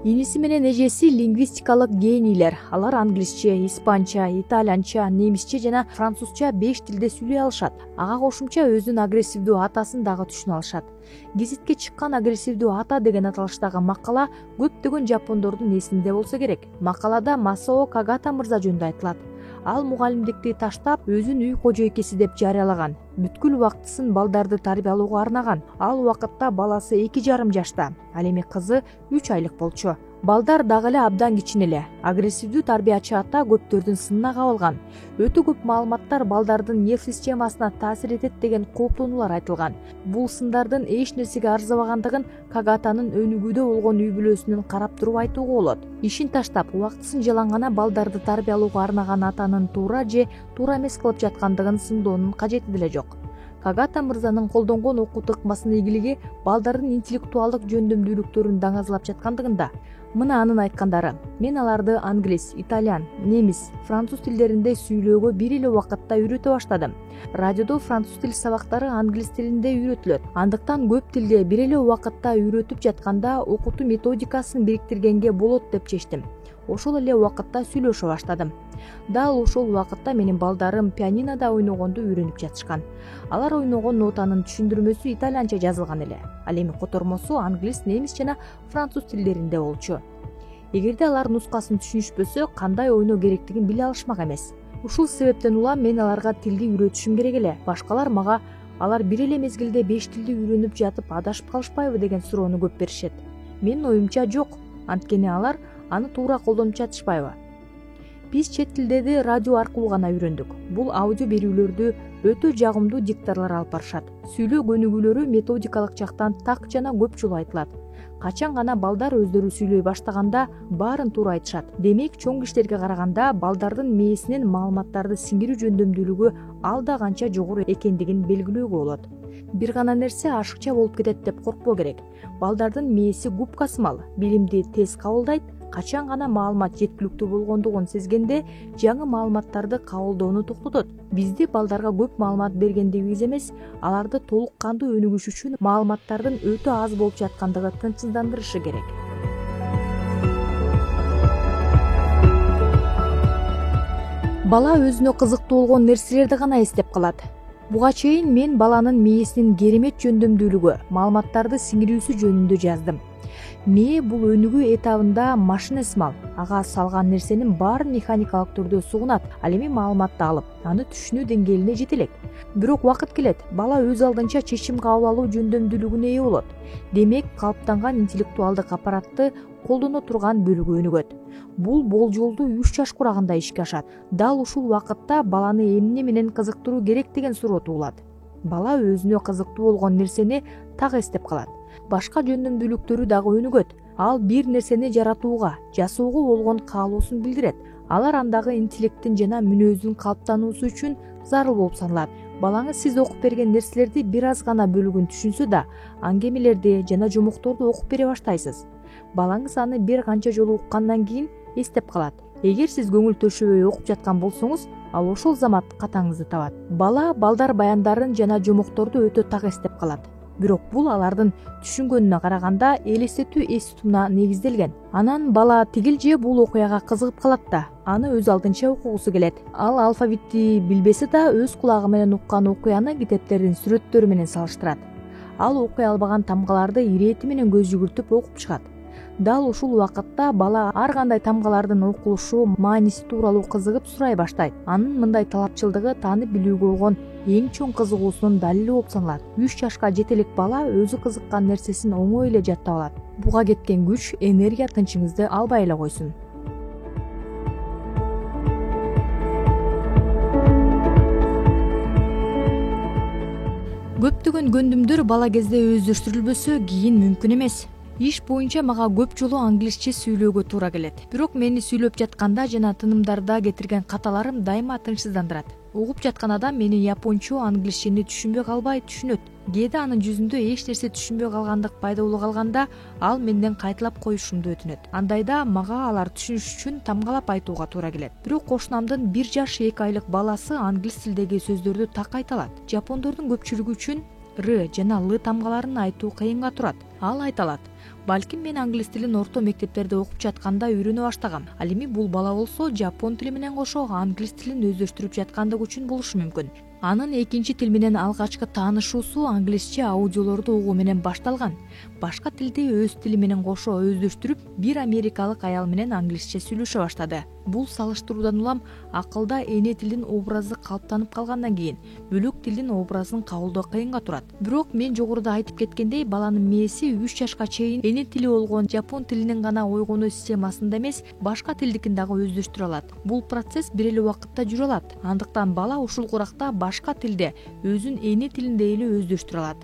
Иниси менен эжеси лингвистикалык генийлер. Алар англисче, испанча, итальянча, немисче жана французча 5 тилде сүйлөй алышат. Ага кошумча өзүнүн агрессивдүү атасын дагы түшүнө алышат. Гезитке чыккан агрессивдүү ата деген аталыштагы макала көптөгөн жапондордун эсинде болсо керек. Макалада Масао Кагата мырза жөнүндө айтылат. Ал мугалимдикти таштап, өзүн үй кожойкеси деп жарыялаган. Бүткүл убактысын балдарды тарбиялоого арнаган. Ал убакытта баласы 2,5 жашта, ал эми кызы 3 айлык болчу. Балдар дагы эле абдан кичине эле. Агрессивдүү тарбиячы ата көптөрдүн сынына кабылган. Өтө көп маалыматтар балдардын нерв системасына таасир этет деген кооптонуулар айтылган. Бул сындардын эч нерсеге арзабагандыгын Кагатанын өнүгүүдө болгон үй бүлөсүнөн карап туруп айтууга болот. Ишин таштап, убактысын жалаңгана балдарды тарбиялоого арнаган атанын туура же туура эмес кылып жаткандыгын сындоонун кажети деле жок. Кагата мырзанын колдонгон окутуу ыкмасынын ийгилиги балдардын интеллектуалдык жөндөмдүүлүктөрүн даңазалап жаткандыгында. Мына анын айткандары: мен аларды англис, итальян, немис, француз тилдеринде сүйлөөгө бир эле убакытта үйрөтө баштадым. Радиодо француз тил сабактары англис тилинде үйрөтүлөт. Андыктан көп тилде бир эле убакытта үйрөтүп жатканда окутуу методикасын бириктиргенге болот деп чечтим. ошол эле убакытта сүйлөшө баштадым. Дал ошол убакытта менин балдарым пианинода ойногонду үйрөнүп жатышкан. Алар ойногон нотанын түшүндүрмөсү итальянча жазылган эле. Ал эми котормосу англис, немис жана француз тилдеринде болчу. Эгерде алар нускасын түшүнүшпөсө, кандай ойноо керектигин биле алышмак эмес. Ушул себептен улам мен аларга тилди үйрөтүшүм керек эле. Башкалар мага алар бир эле мезгилде 5 тилди үйрөнүп жатып адашып калышпайбы деген суроону көп беришет. Менин оюмча жок, анткени алар аны туура колдонуп жатышпайбы. Биз чет тилдерди радио аркылуу гана үйрөндүк. Бул аудио берүүлөрдү өтө жагымдуу дикторлор алып барышат. Сүйлөө көнүгүүлөрү методикалык жактан так жана көп жолу айтылат. Качан гана балдар өздөрү сүйлөй баштаганда баарын туура айтышат. Демек, чоң кишилерге караганда балдардын мээсинин маалыматтарды сиңирүү жөндөмдүүлүгү алда канча жогору экендигин белгилөөгө болот. Бир гана нерсе ашыкча болуп кетет деп коркпоо керек. Балдардын мээси губка сымал, билимди тез кабылдайт. Качан гана маалымат жеткиликтүү болгондугун сезгенде жаңы маалыматтарды кабылдоону токтотот. Бизди балдарга көп маалымат бергендигибиз эмес, аларды толук кандуу өнүгүш үчүн маалыматтардын өтө аз болуп жаткандыгы тынчсыздандырышы керек. Бала өзүнө кызыктуу болгон нерселерди гана эстеп калат. Буга чейин мен баланын мээсинин керемет жөндөмдүүлүгү, маалыматтарды сиңирүүсү жөнүндө жаздым. Мээ бул өнүгүү этабында машина сымал, ага салган нерсенин баарын механикалык түрдө сугунат. Ал эми маалыматты алып, аны түшүнүү деңгээлине жете элек. Бирок убакыт келет, бала өз алдынча чечим кабыл алуу жөндөмдүүлүгүнө ээ болот. Демек, калыптанган интеллектуалдык аппаратты колдоно турган бөлүгү өнүгөт. Бул болжолдуу 3 жаш курагында ишке ашат. Дал ушул убакытта баланы эмне менен кызыктыруу керек деген суроо туулат. Бала өзүнө кызыктуу болгон нерсени так эстеп калат. Башка жөндөмдүүлүктөрү дагы өнүгөт. Ал бир нерсени жаратууга, жасоого болгон каалоосун билдирет. Алар андагы интеллекттин жана мүнөздүн калыптануусу үчүн зарыл болуп саналат. Балаңыз сиз окуп берген нерселерди бир аз гана бөлүгүн түшүнсө да, аңгемелерди жана жумукторду окуп бере баштайсыз. Балаңыз аны бир канча жолу уккандан кийин эстеп калат. Эгер сиз көңүл төшөбөй окуп жаткан болсоңуз, ал ошол замат катаңызды табат. Бала балдар баяндарын жана жумукторду өтө так эстеп калат. Бирок бул алардын түшүнгөнүнө караганда элестетүү эс тутумуна негизделген. Анан бала тигил же бул окуяга кызыгып калат да, аны өз алдынча окугусу келет. Ал алфавитти билбесе да өз кулагы менен уккан окуяны китептердин сүрөттөрү менен салыштырат. Ал окуй албаган тамгаларды ирети менен көз жүгүртүп окуп чыгат. Дал ушул убакытта бала ар кандай тамгалардын окулушу, мааниси тууралуу кызыгып сурай баштайт. Анын мындай талапчылдыгы таанып билүүгө болгон эң чоң кызыгуусунун далили болуп саналат. 3 жашка жете элек бала өзү кызыккан нерсесин оңой эле жаттап алат. Буга кеткен күч, энергия тынчыңызды албай эле койсун. Көптөгөн көндүмдөр бала кезде өздөштүрүлбөсө, кийин мүмкүн эмес. Иш боюнча мага көп жолу англисче сүйлөөгө туура келет. Бирок мени сүйлөп жатканда жана тынымдарда кетирген каталарым дайыма тынчсыздандырат. Угуп жаткан адам мени япончо, англисчени түшүнбөй калбай түшүнөт. Кээде анын жүзүндө эч нерсе түшүнбөй калгандык пайда боло калганда, ал менден кайталап коюшумду өтүнөт. Андайда мага алар түшүнүш үчүн тамгалап айтууга туура келет. Бирок кошунамдын 1 жаш 2 айлык баласы англис тилдеги сөздөрдү так айта алат. Жапондордун көпчүлүгү үчүн р жана л тамгаларын айтуу кыйынга турат. Ал айта алат. Балким мен англис тилин орто мектептерде окуп жатканда үйрөнө баштагам. Ал эми бул бала болсо жапон тили менен кошо англис тилин өздөштүрүп жаткандыгы үчүн болушу мүмкүн. Анын экинчи тил менен алгачкы таанышуусу англисче аудиолорду угуу менен башталган. Башка тилди өз тили менен кошо өздөштүрүп, бир америкалык аял менен англисче сүйлөшө баштады. Бул салыштыруудан улам акылда эне тилдин образы калыптанып калгандан кийин бөлөк тилдин образын кабылдоо кыйынга турат. Бирок мен жогоруда айтып кеткендей, баланын мээси 3 жашка чейин эне тили болгон жапон тилинин гана ойгонуу системасында эмес, башка тилдикин дагы өздөштүрө алат. Бул процесс бир эле убакытта жүрө алат. Андыктан бала ушул куракта башка тилде өзүн эне тилинде эле өздөштүрө алат.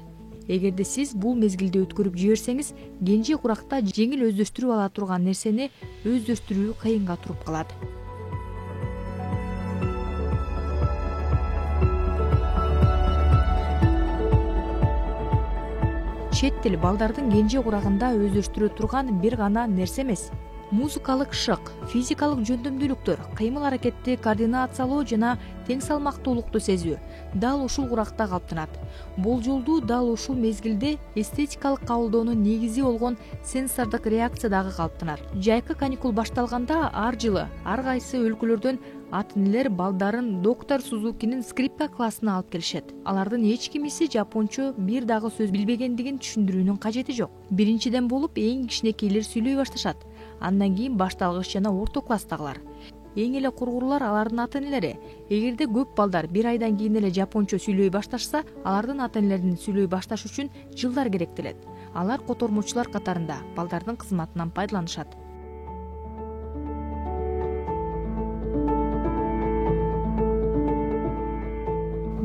Эгерде сиз бул мезгилди өткөрүп жиберсеңиз, кенже куракта жеңил өздөштүрүп ала турган нерсени өздөштүрүү кыйынга туруп калат. Чет тил балдардын кенже курагында өздөштүрө турган бир гана нерсе эмес. музыкалык шык, физикалык жөндөмдүүлүктөр, кыймыл аракетти координациялоо жана тең салмактуулукту сезүү дал ушул куракта калыптанат. Болжолдуу дал ушул мезгилде эстетикалык кабылдоонун негизи болгон сенсордук реакция дагы калыптанат. Жайкы каникул башталганда ар жылы ар кайсы өлкөлөрдөн ата-энелер балдарын доктор Сузукинин скрипка классына алып келишет. Алардын эч кимиси жапончо бир дагы сөз билбегендигин түшүндүрүүнүн кажети жок. Биринчиден болуп эң кичинекейлер сүйлөй башташат. Андан кийин башталгыч жана орто класстагылар. Эң эле кургурлар алардын ата-энелери. Эгерде көп балдар бир айдан кийин эле жапончо сүйлөй башташса, алардын ата-энелеринин сүйлөй башташ үчүн жылдар керектелет. Алар котормочулар катарында балдардын кызматынан пайдаланышат.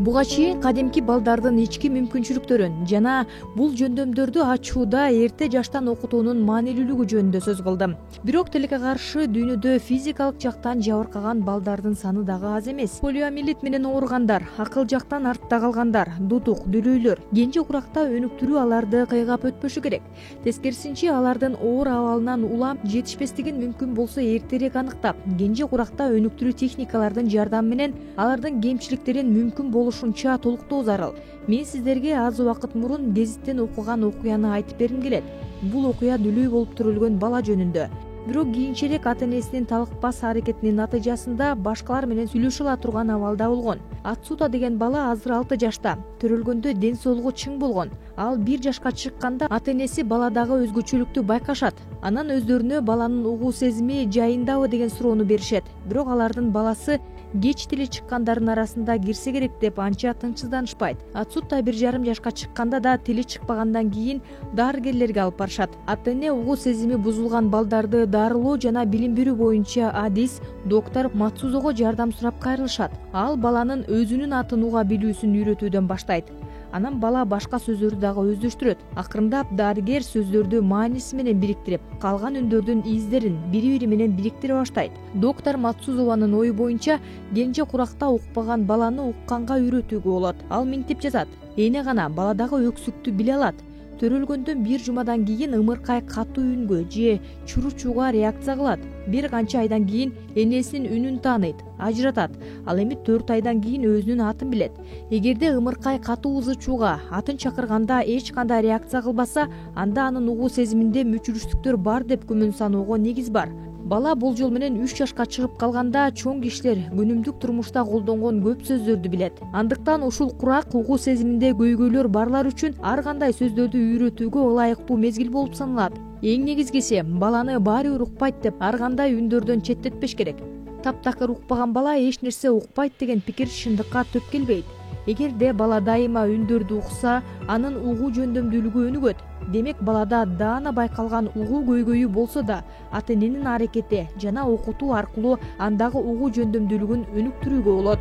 Буга чейин кадимки балдардын ички мүмкүнчүлүктөрүн жана бул жөндөмдөрдү ачууда эрте жаштан окутуунун маанилүүлүгү жөнүндө сөз кылдым. Бирок тилекке каршы дүйнөдө физикалык жактан жабыркаган балдардын саны дагы аз эмес. Полиомиелит менен ооругандар, акыл жактан артта калгандар, дутук, дүлөйлөр кенже куракта өнүктүрүү аларды кыйгап өтпөшү керек. Тескерисинче алардын оор абалынан улам жетишпестигин мүмкүн болсо эртерээк аныктап, кенже куракта өнүктүрүү техникалардын жардамы менен алардын кемчиликтерин мүмкүн болушунча толуктоо зарыл. Мен сиздерге аз убакыт мурун гезиттен окуган окуяны айтып бергим келет. Бул окуя дүлүй болуп төрөлгөн бала жөнүндө. Бирок кийинчерээк ата-энесинин талыкпас аракетинин натыйжасында башкалар менен сүйлөшө ала турган абалда болгон. Ацута деген бала азыр 6 жашта. Төрөлгөндө ден соолугу чың болгон. Ал 1 жашка чыкканда ата-энеси баладагы өзгөчөлүктү байкашат. Анан өздөрүнө баланын угуу сезими жайындабы деген суроону беришет. Бирок алардын баласы кеч тили чыккандардын арасында кирсе керек деп анча тынчсызданышпайт. Ацута 1,5 жашка чыкканда да тили чыкпагандан кийин дарыгерлерге алып барышат. Ата-эне угуу сезими бузулган балдарды дарылоо жана билим берүү боюнча адис доктор Мацузого жардам сурап кайрылышат. Ал баланын өзүнүн атын уга билүүсүн үйрөтүүдөн баштайт. Анан бала башка сөздөрдү дагы өздөштүрөт. Акырындап дарыгер сөздөрдү мааниси менен бириктирип, калган үндөрдүн издерин бири-бири менен бириктире баштайт. Доктор Мацузованын ою боюнча кенже куракта укпаган баланы укканга үйрөтүүгө болот. Ал мынтип жазат: эне гана баладагы өксүктү биле алат. Төрөлгөндөн 1 жумадан кийин ымыркай катуу үнгө же чуручууга реакция кылат. Бир канча айдан кийин энесинин үнүн тааныйт, ажыратат. Ал эми 4 айдан кийин өзүнүн атын билет. Эгерде ымыркай катуу ызычууга атын чакырганда эч кандай реакция кылбаса, анда анын угуу сезиминде мүчүрүштүктөр бар деп күмөн саноого негиз бар. Бала болжол менен 3 жашка чыгып калганда чоң кишилер күнүмдүк турмушта колдонгон көп сөздөрдү билет. Андыктан ушул курак угуу сезиминде көйгөйлөр барлар үчүн ар кандай сөздөрдү үйрөтүүгө ылайыктуу мезгил болуп саналат. Эң негизгиси баланы баары бир укпайт деп ар кандай үндөрдөн четтетпеш керек. Таптакыр укпаган бала эч нерсе укпайт деген пикир чындыкка төп келбейт. Эгерде бала дайыма үндөрдү укса, анын угуу жөндөмдүүлүгү өнүгөт. Демек балада даана байкалган угуу көйгөйү болсо да, ата-эненин аракети жана окутуу аркылуу андагы угуу жөндөмдүүлүгүн өнүктүрүүгө болот.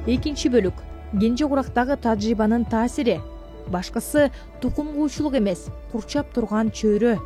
Экинчи бөлүк: кенже курактагы тажрыйбанын таасири. Башкысы тукум куучулук эмес, курчап турган чөйрө.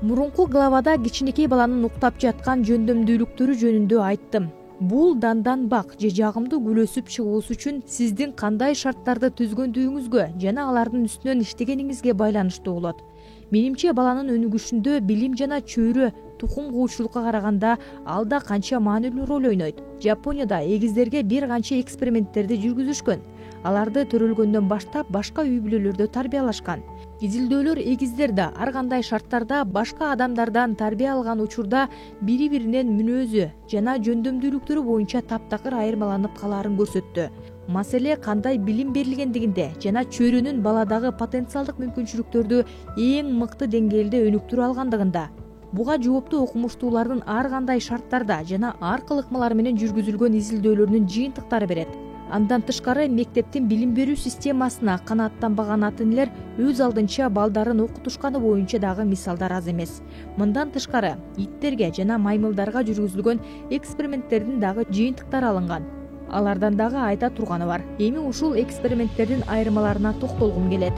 Мурунку главада кичинекей баланын уктап жаткан жөндөмдүүлүктөрү жөнүндө айттым. Бул дандан бак же жагымдуу күлөсүп чыгуусу үчүн сиздин кандай шарттарды түзгөндүгүңүзгө жана алардын үстүнөн иштегениңизге байланыштуу болот. Менимче баланын өнүгүшүндө билим жана чөйрө тукум куучулукка караганда алда канча маанилүү роль ойнойт. Жапонияда эгиздерге бир канча эксперименттерди жүргүзүшкөн. Аларды төрөлгөндөн баштап башка үй бүлөлөрдө тарбиялашкан. Изилдөөлөр эгиздер да ар кандай шарттарда башка адамдардан тарбия алган учурда бири-биринен мүнөзү жана жөндөмдүүлүктөрү боюнча таптакыр айырмаланып калаарын көрсөттү. Маселе кандай билим берилгендигинде жана чөйрөнүн баладагы потенциалдык мүмкүнчүлүктөрдү эң мыкты деңгээлде өнүктүрө алгандыгында. Буга жооптуу окумуштуулардын ар кандай шарттарда жана ар кыл ыкмалар менен жүргүзүлгөн изилдөөлөрүнүн жыйынтыктары берет. Андан тышкары мектептин билим берүү системасына канааттанбаган ата-энелер өз алдынча балдарын окутушканы боюнча дагы мисалдар аз эмес. Мындан тышкары иттерге жана маймылдарга жүргүзүлгөн эксперименттердин дагы жыйынтыктары алынган. Алардан дагы айта турганы бар. Эми ушул эксперименттердин айырмаларына токтолгум келет.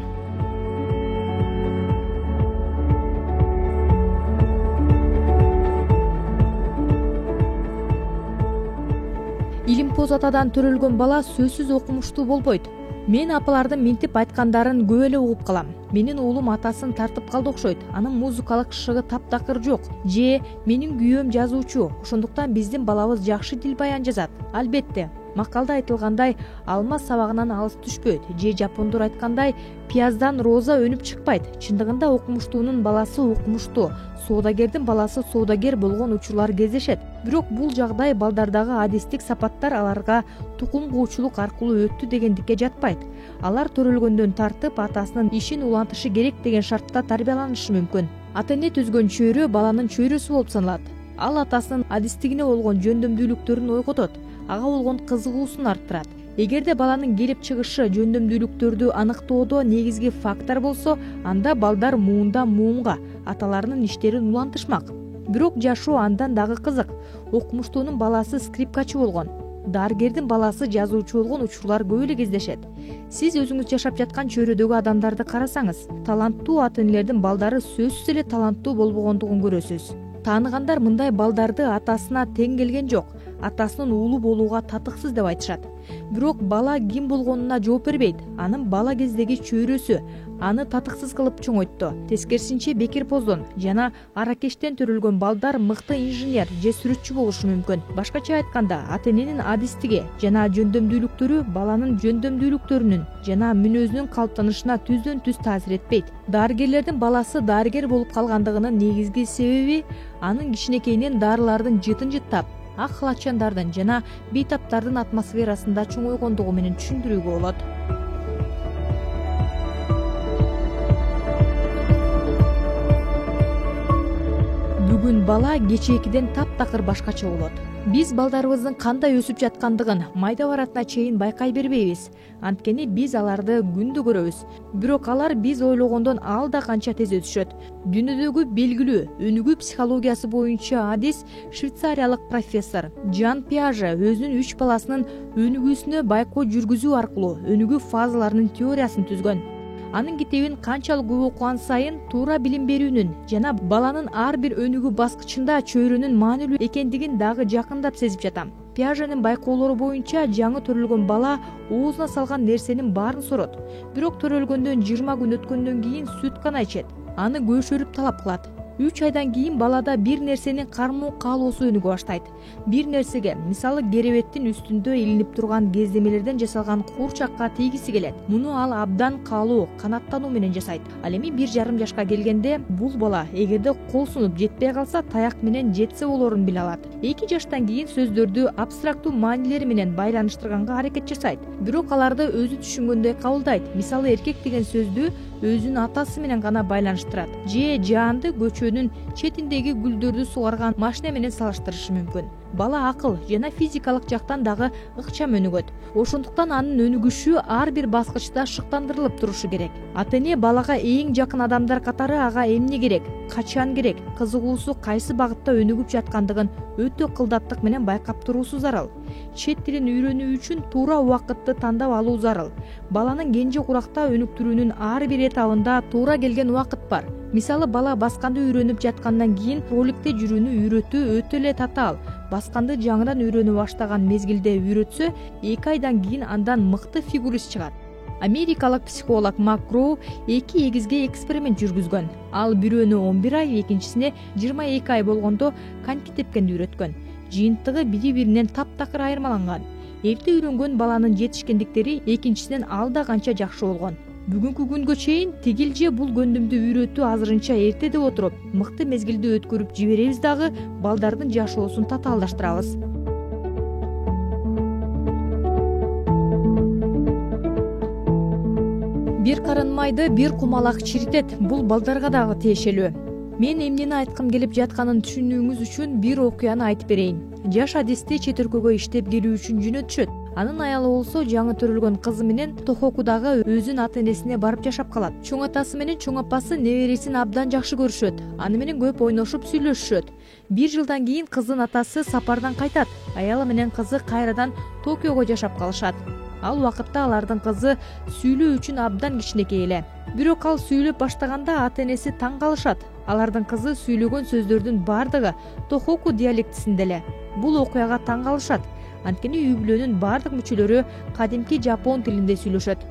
Илимпоз атадан төрөлгөн бала сөзсүз окумуштуу болбойт. Мен апалардын минтип айткандарын көп эле угуп калам. Менин уулум атасын тартып калды окшойт. Анын музыкалык шыгы таптакыр жок. Же менин күйөөм жазуучу. Ошондуктан биздин балабыз жакшы дил баян жазат. Албетте, макалда айтылгандай, алма сабагынан алыс түшпөйт. Же жапондор айткандай, пияздан роза өнүп чыкпайт. Чындыгында окумуштуунун баласы окумуштуу, соодагердин баласы соодагер болгон учурлар кездешет. Бирок бул жагдай балдардагы адистик сапаттар аларга тукум куучулук аркылуу өттү дегендикке жатпайт. Алар төрөлгөндөн тартып атасынын ишин улантышы керек деген шартта тарбияланышы мүмкүн. Ата-эне түзгөн чөйрө баланын чөйрөсү болуп саналат. Ал атасынын адистигине болгон жөндөмдүүлүктөрүн ойготот, ага болгон кызыгуусун арттырат. Эгерде баланын келип чыгышы жөндөмдүүлүктөрдү аныктоодо негизги фактор болсо, анда балдар муундан муунга аталарынын иштерин улантышмак. Бирок жашоо андан дагы кызык. Окумуштуунун баласы скрипкачы болгон, дарыгердин баласы жазуучу болгон учурлар көп эле кездешет. Сиз өзүңүз жашап жаткан чөйрөдөгү адамдарды карасаңыз, таланттуу ата-энелердин балдары сөзсүз эле таланттуу болбогондугун көрөсүз. Тааныгандар мындай балдарды атасына тең келген жок, атасынын уулу болууга татыксыз деп айтышат. Бирок бала ким болгонуна жооп бербейт. Анын бала кездеги чөйрөсү аны татыксыз кылып чоңойтту. Тескерисинче бекерпоздон жана аракештен төрөлгөн балдар мыкты инженер же сүрөтчү болушу мүмкүн. Башкача айтканда, ата-эненин адистиги жана жөндөмдүүлүктөрү баланын жөндөмдүүлүктөрүнүн жана мүнөзүнүн калыптанышына түздөн түз таасир этпейт. Дарыгерлердин баласы дарыгер болуп калгандыгынын негизги себеби анын кичинекейинен дарылардын жытын жыттап, ак халатчандардын жана бейтаптардын атмосферасында чоңойгондугу менен түшүндүрүүгө болот. Бүгүн бала кечээкиден таптакыр башкача болот. Биз балдарыбыздын кандай өсүп жаткандыгын майда баратына чейин байкай бербейбиз. Анткени биз аларды күндү көрөбүз. Бирок алар биз ойлогондон алда канча тез өсүшөт. Дүйнөдөгү белгилүү өнүгүү психологиясы боюнча адис швейцариялык профессор Жан Пиаже өзүнүн 3 баласынын өнүгүүсүнө байкоо жүргүзүү аркылуу өнүгүү фазаларынын теориясын түзгөн. Анын китебин канчалык көп окуган сайын туура билим берүүнүн жана баланын ар бир өнүгүү баскычында чөйрөнүн маанилүү экендигин дагы жакындап сезип жатам. Пиаженин байкоолору боюнча жаңы төрөлгөн бала оозуна салган нерсенин баарын сорот. Бирок төрөлгөндөн 20 күн өткөндөн кийин сүт гана ичет. Аны көшөрүп талап кылат. 3 айдан кийин балада бир нерсенин кармоо каалоосу өнүгө баштайт. Бир нерсеге, мисалы керебеттин үстүндө илинип турган кездемелерден жасалган куурчакка тийгиси келет. Муну ал абдан каалоо, канаттануу менен жасайт. Ал эми 1,5 жашка келгенде бул бала эгерде кол сунуп жетпей калса, таяк менен жетсе болорун биле алат. 2 жаштан кийин сөздөрдү абстрактуу маанилери менен байланыштырганга аракет жасайт. Бирок аларды өзү түшүнгөндөй кабылдайт. Мисалы эркек деген сөздү өзүнүн атасы менен гана байланыштырат. Же жаанды көчөнүн четиндеги гүлдөрдү сугарган машина менен салыштырышы мүмкүн. Бала акыл жана физикалык жактан дагы ыкчам өнүгөт. Ошондуктан анын өнүгүшү ар бир баскычта шыктандырылып турушу керек. Ата-эне балага эң жакын адамдар катары ага эмне керек, качан керек, кызыгуусу кайсы багытта өнүгүп жаткандыгын өтө кылдаттык менен байкап туруусу зарыл. Чет тилин үйрөнүү үчүн туура убакытты тандап алуу зарыл. Баланын кенже куракта өнүктүрүүнүн ар бир этабында туура келген убакыт бар. Мисалы бала басканды үйрөнүп жаткандан кийин роликте жүрүүнү үйрөтүү өтө эле татаал. Басканды жаңыдан үйрөнө баштаган мезгилде үйрөтсө, 2 айдан кийин андан мыкты фигурист чыгат. Америкалык психолог Макгроу 2 эгизге эксперимент жүргүзгөн. Ал бирөөнү 11 ай, экинчисине 22 ай болгондо коньки тепкенди үйрөткөн. Жыйынтыгы бири-биринен таптакыр айырмаланган. Эрте үйрөнгөн баланын жетишкендиктери экинчисинен алда канча жакшы болгон. Бүгүнкү күнгө чейин тигил же бул көндүмдү үйрөтүү азырынча эрте деп отуруп, мыкты мезгилди өткөрүп жиберебиз дагы балдардын жашоосун татаалдаштырабыз. Бир карын майды бир кумалак чиритет. Бул балдарга дагы тиешелүү. Мен эмнени айткым келип жатканын түшүнүүңүз үчүн бир окуяны айтып берейин. Жаш адисти чет өлкөгө иштеп келүү үчүн жөнөтүшөт. Анын аялы болсо жаңы төрөлгөн кызы менен Тохокудагы өзүнүн ата-энесине барып жашап калат. Чоң атасы менен чоң апасы небересин абдан жакшы көрүшөт. Аны менен көп ойношуп сүйлөшүшөт. 1 жылдан кийин кыздын атасы сапардан кайтат. Аялы менен кызы кайрадан Токиого жашап калышат. Ал убакытта алардын кызы сүйлөө үчүн абдан кичинекей эле. Бирок ал сүйлөп баштаганда ата-энеси таң калышат. Алардын кызы сүйлөгөн сөздөрдүн бардыгы Тохоку диалектисинде эле. Бул окуяга таң калышат. Анткени үй бүлөнүн бардык мүчөлөрү кадимки жапон тилинде сүйлөшөт.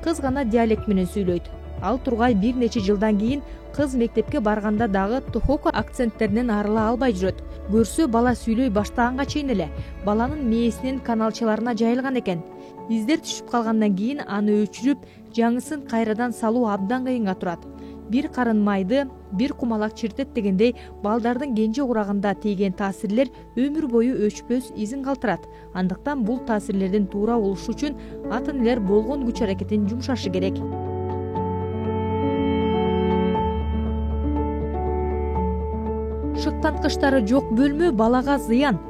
кыз гана диалект менен сүйлөйт. Ал тургай бир нече жылдан кийин кыз мектепке барганда дагы тохоку акценттеринен арыла албай жүрөт. Көрсө бала сүйлөй баштаганга чейин эле баланын мээсинин каналчаларына жайылган экен. Издер түшүп калгандан кийин аны өчүрүп, жаңысын кайрадан салуу абдан кыйынга турат. Бир карын майды, бир кумалак чиртет дегендей, балдардын кенже курагында тийген таасирлер өмүр бою өчпөс изин калтырат. Андыктан бул таасирлердин туура болушу үчүн ата-энелер болгон күч аракетин жумшашы керек. Шыктанткычтары жок бөлмө балага зыян.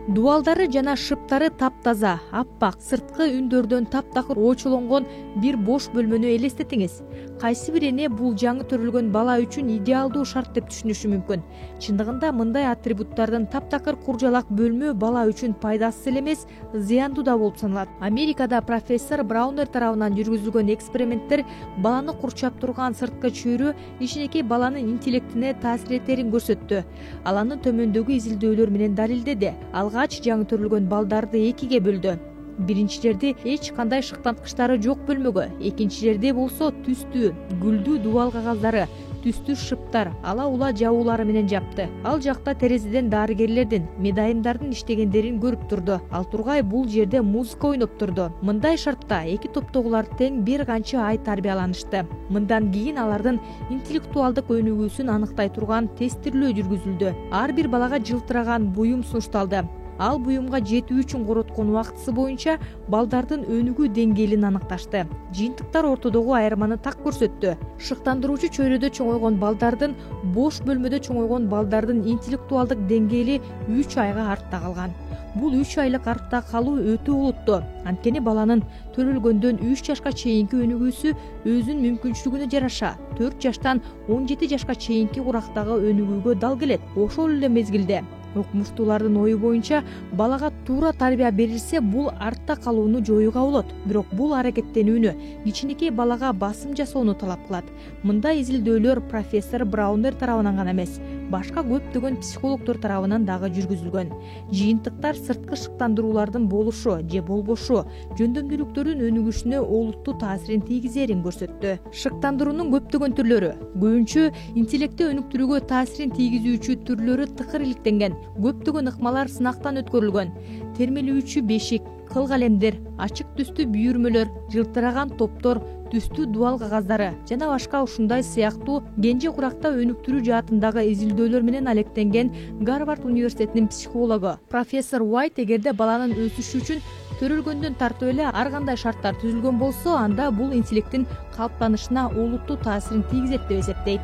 Дубалдары жана шыптары таптаза, аппак, сырткы үндөрдөн таптакыр очулонгон бир бош бөлмөнү элестетиңиз. Кайсы бир эне бул жаңы төрөлгөн бала үчүн идеалдуу шарт деп түшүнүшү мүмкүн. Чындыгында мындай атрибуттардын таптакыр куржалак бөлмө бала үчүн пайдасыз эле эмес, зыяндуу да болуп саналат. Америкада профессор Браунер тарабынан жүргүзүлгөн эксперименттер баланы курчап турган сырткы чөйрө кичинекей баланын интеллектине таасир этерин көрсөттү. Ал аны төмөндөгү изилдөөлөр менен далилдеди. Алгач жаңы төрөлгөн балдарды экиге бөлдү. Биринчилерди эч кандай шыктанткычтары жок бөлмөгө, экинчилерде болсо түстүү, гүлдүү дубал кагаздары, түстүү шыптар, ала-ула жабуулары менен жапты. Ал жакта терезеден дарыгерлердин, медайымдардын иштегендерин көрүп турду. Ал тургай бул жерде музыка ойноп турду. Мындай шартта эки топтогулар тең бир канча ай тарбияланышты. Мындан кийин алардын интеллектуалдык өнүгүүсүн аныктай турган тестирлөө жүргүзүлдү. Ар бир балага жылтыраган буюм сунушталды. Ал буюмга жетүү үчүн короткон убактысы боюнча балдардын өнүгүү деңгээлин аныкташты. Жыйынтыктар ортодогу айырманы так көрсөттү. Шыктандыруучу чөйрөдө чоңойгон балдардын, бош бөлмөдө чоңойгон балдардын интеллектуалдык деңгээли 3 айга артта калган. Бул 3 айлык артта калуу өтө олуттуу. Анткени баланын төрөлгөндөн 3 жашка чейинки өнүгүүсү өзүнүн мүмкүнчүлүгүнө жараша 4 жаштан 17 жашка чейинки курактагы өнүгүүгө дал келет. Ошол эле мезгилде окумуштуулардын ою боюнча балага туура тарбия берилсе, бул артта калууну жоюуга болот. Бирок бул аракеттенүүнү кичинекей балага басым жасоону талап кылат. Мындай изилдөөлөр профессор Браунер тарабынан гана эмес, башка көптөгөн психологдор тарабынан дагы жүргүзүлгөн. Жыйынтыктар сырткы шыктандыруулардын болушу же болбошу жөндөмдүүлүктөрдүн өнүгүшүнө олуттуу таасирин тийгизерин көрсөттү. Шыктандыруунун көптөгөн түрлөрү, көбүнчө интеллектти өнүктүрүүгө таасирин тийгизүүчү түрлөрү тыкыр иликтенген. Көптөгөн ыкмалар сынактан өткөрүлгөн. Термелүүчү бешик, кыл калемдер, ачык түстүү бүйүрмөлөр, жылтыраган топтор, түстүү дубал кагаздары жана башка ушундай сыяктуу кенже куракта өнүктүрүү жаатындагы изилдөөлөр менен алектенген Гарвард университетинин психологу профессор Уайт эгерде баланын өсүшү үчүн төрөлгөндөн тартып эле ар кандай шарттар түзүлгөн болсо, анда бул интеллекттин калыптанышына олуттуу таасирин тийгизет деп эсептейт.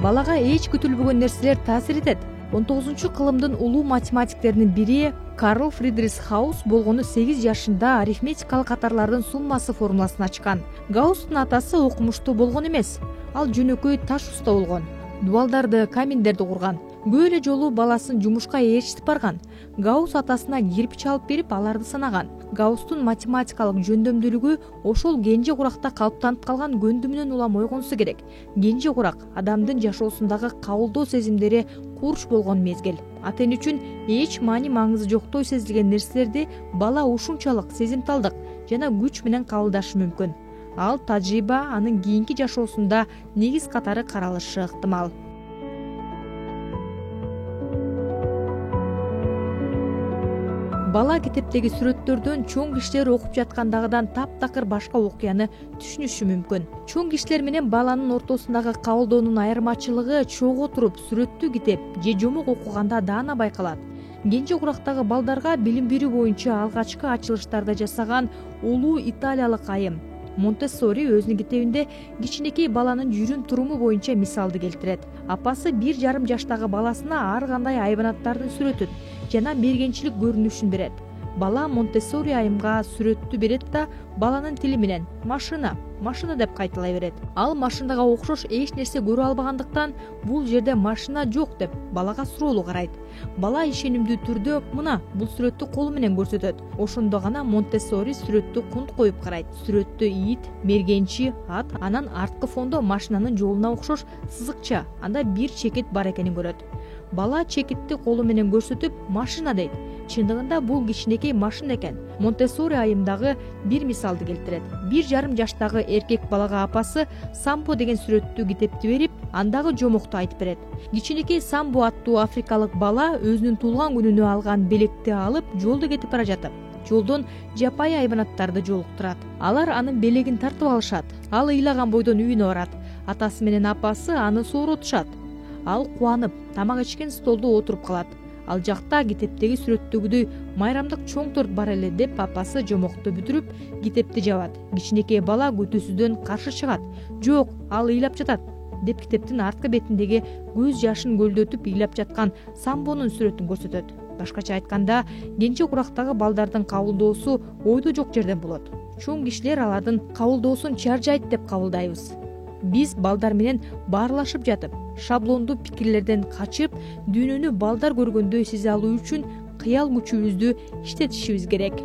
Балага эч күтүлбөгөн нерселер таасир этет. 19-кылымдын улуу математиктеринин бири Карл Фридрих Гаусс болгону 8 жашында арифметикалык катарлардын суммасы формуласын ачкан. Гаусстун атасы окумуштуу болгон эмес. Ал жөнөкөй таш уста болгон. Дубалдарды, каминдерди курган. Көп эле жолу баласын жумушка ээрчитип барган. Гаусс атасына кирпич алып берип, аларды санаган. Гаусстун математикалык жөндөмдүүлүгү ошол кенже куракта калыптанып калган көндүмүнөн улам ойгонсу керек. Кенже курак адамдын жашоосундагы кабылдоо сезимдери курч болгон мезгил. Ата-эне үчүн эч маани маңызы жоктой сезилген нерселерди бала ушунчалык сезимталдык жана күч менен кабылдашы мүмкүн. Ал тажрыйба анын кийинки жашоосунда негиз катары каралышы ыктымал. Бала китептеги сүрөттөрдөн чоң кишилер окуп жаткандагыдан таптакыр башка окуяны түшүнүшү мүмкүн. Чоң кишилер менен баланын ортосундагы кабылдоонун айырмачылыгы чогуу туруп сүрөттүү китеп же жомок окуганда даана байкалат. Кенже курактагы балдарга билим берүү боюнча алгачкы ачылыштарды жасаган улуу италиялык айым Монтессори өзүнүн китебинде кичинекей баланын жүрүм туруму боюнча мисалды келтирет. Апасы 1,5 жаштагы баласына ар кандай айбанаттардын сүрөтүн жана мергенчилик көрүнүшүн берет. Бала Монтессори айымга сүрөттү берет да баланын тили менен машина деп кайталай берет. Ал машинага окшош эч нерсе көрө албагандыктан бул жерде машина жок деп балага суроолуу карайт. Бала ишенимдүү түрдө мына бул сүрөттү колу менен көрсөтөт. Ошондо гана Монтессори сүрөттү кунт коюп карайт. Сүрөттө ит, мергенчи, ат, анан арткы фондо машинанын жолуна окшош сызыкча, анда бир чекит бар экенин көрөт. Бала чекитти колу менен көрсөтүп машина дейт. Чындыгында бул кичинекей машина экен. Монтессори айымдагы бир мисалды келтирет. 1,5 жаштагы эркек балага апасы Самбо деген сүрөттүү китепти берип, андагы жомокту айтып берет. Кичинекей Самбо аттуу африкалык бала өзүнүн туулган күнүнө алган белекти алып жолдо кетип бара жатып, жолдон жапайы айбанаттарды жолуктурат. Алар анын белегин тартып алышат. Ал ыйлаган бойдон үйүнө барат. Атасы менен апасы аны сооротушат. Ал кубанып, тамак ичкен столдо отуруп калат. Ал жакта китептеги сүрөттөгүдөй майрамдык чоң торт бар эле деп апасы жомокту бүтүрүп, китепти жабат. Кичинекей бала күтүүсүздөн каршы чыгат. Жок, ал ыйлап жатат деп китептин арткы бетиндеги көз жашын көлдөтүп ыйлап жаткан Самбонун сүрөтүн көрсөтөт. Башкача айтканда, кенже курактагы балдардын кабылдоосу ойдо жок жерден болот. Чоң кишилер алардын кабылдоосун чаржайт деп кабылдайбыз. Биз балдар менен баарлашып жатып, шаблондуу пикирлерден качып, дүйнөнү балдар көргөндөй сезе алуу үчүн кыял күчүбүздү иштетишибиз керек.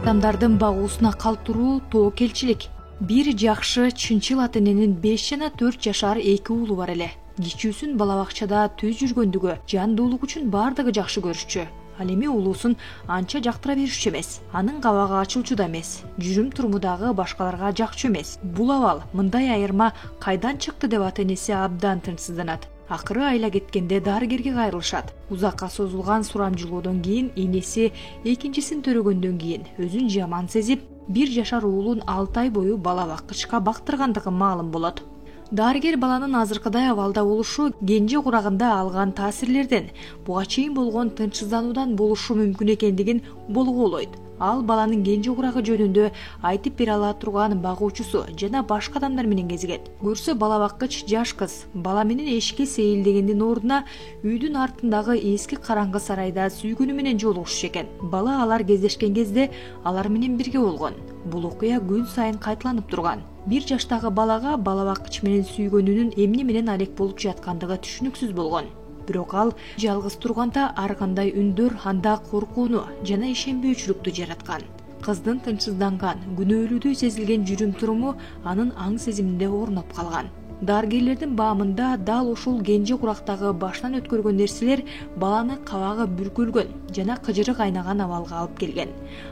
Адамдардын багуусуна калтыруу тобокелчилик. Бир жакшы чынчыл ата-эненин 5 жана 4 жашар 2 уулу бар эле. Кичүүсүн бала бакчада түз жүргөндүгү, жандуулук үчүн бардыгы жакшы көрүшчү. Ал эми улуусун анча жактыра беришчү эмес. Анын кабагы ачылчу да эмес. Жүрүм-туруму дагы башкаларга жакчу эмес. Бул абал, мындай айырма кайдан чыкты деп ата-энеси абдан тынчсызданат. Акыры айла кеткенде дарыгерге кайрылышат. Узакка созулган сурамжылоодон кийин энеси экинчисин төрөгөндөн кийин өзүн жаман сезип, 1 жашар уулун 6 ай бою бала баккычка бактыргандыгы маалым болот. Дарыгер баланын азыркыдай абалда болушу кенже курагында алган таасирлерден, буга чейин болгон тынчсыздануудан болушу мүмкүн экендигин болгоолойт. Ал баланын кенже курагы жөнүндө айтып бере ала турган багуучусу жана башка адамдар менен кезигет. Көрсө бала баккыч жаш кыз бала менен эшикке сейилдегендин ордуна үйдүн артындагы эски караңгы сарайда сүйгөнү менен жолугушчу экен. Бала алар кездешкен кезде алар менен бирге болгон. Бул окуя күн сайын кайталанып турган. 1 жаштагы балага бала баккыч менен сүйгөнүнүн эмне менен алек болуп жаткандыгы түшүнүксүз болгон. Бирок ал жалгыз турганда ар кандай үндөр анда коркууну жана ишенбөөчүлүктү жараткан. Кыздын тынчсызданган, күнөөлүүдөй сезилген жүрүм-туруму анын аң сезиминде орноп калган. Дарыгерлердин баамында дал ушул кенже курактагы баштан өткөргөн нерселер баланы кабагы бүркөлгөн жана кыжырык айнаган абалга алып келген.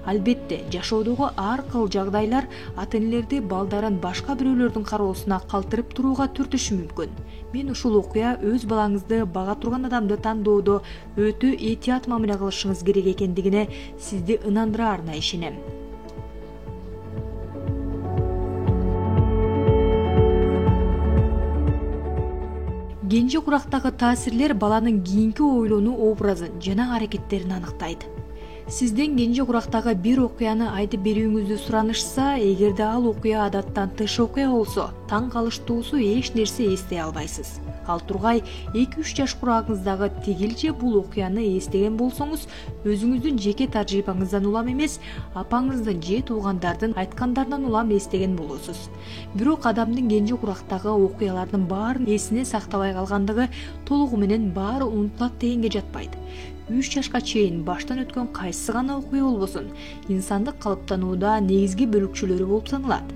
Албетте, жашоодогу ар кыл жагдайлар ата-энелерди балдарын башка бирөөлөрдүн кароосуна калтырып турууга түртүшү мүмкүн. Мен ушул окуя өз балаңызды бага турган адамды тандоодо өтө этият мамиле кылышыңыз керек экендигине сизди ынандыраарына ишенем. Кенже курактагы таасирлер баланын кийинки ойлонуу образын жана аракеттерин аныктайт. Сизден кенже курактагы бир окуяны айтып берүүңүздү суранышса, эгерде ал окуя адаттан тыш окуя болсо, таң калыштуусу эч нерсе эстей албайсыз. Ал тургай 2-3 жаш курагыңыздагы тигилже бул окуяны эстеген болсоңуз, өзүңүздүн жеке тажрыйбаңыздан улам эмес, апаңыздын же туугандардын айткандарынан улам эстеген болосуз. Бирок адамдын кенже курактагы окуялардын баарын эсине сактабай калгандыгы толугу менен баары унутулат дегенге жатпайт. 3 жашка чейин баштан өткөн кайсы гана окуя болбосун, инсандык калыптанууда негизги бөлүкчөлөрү болуп саналат.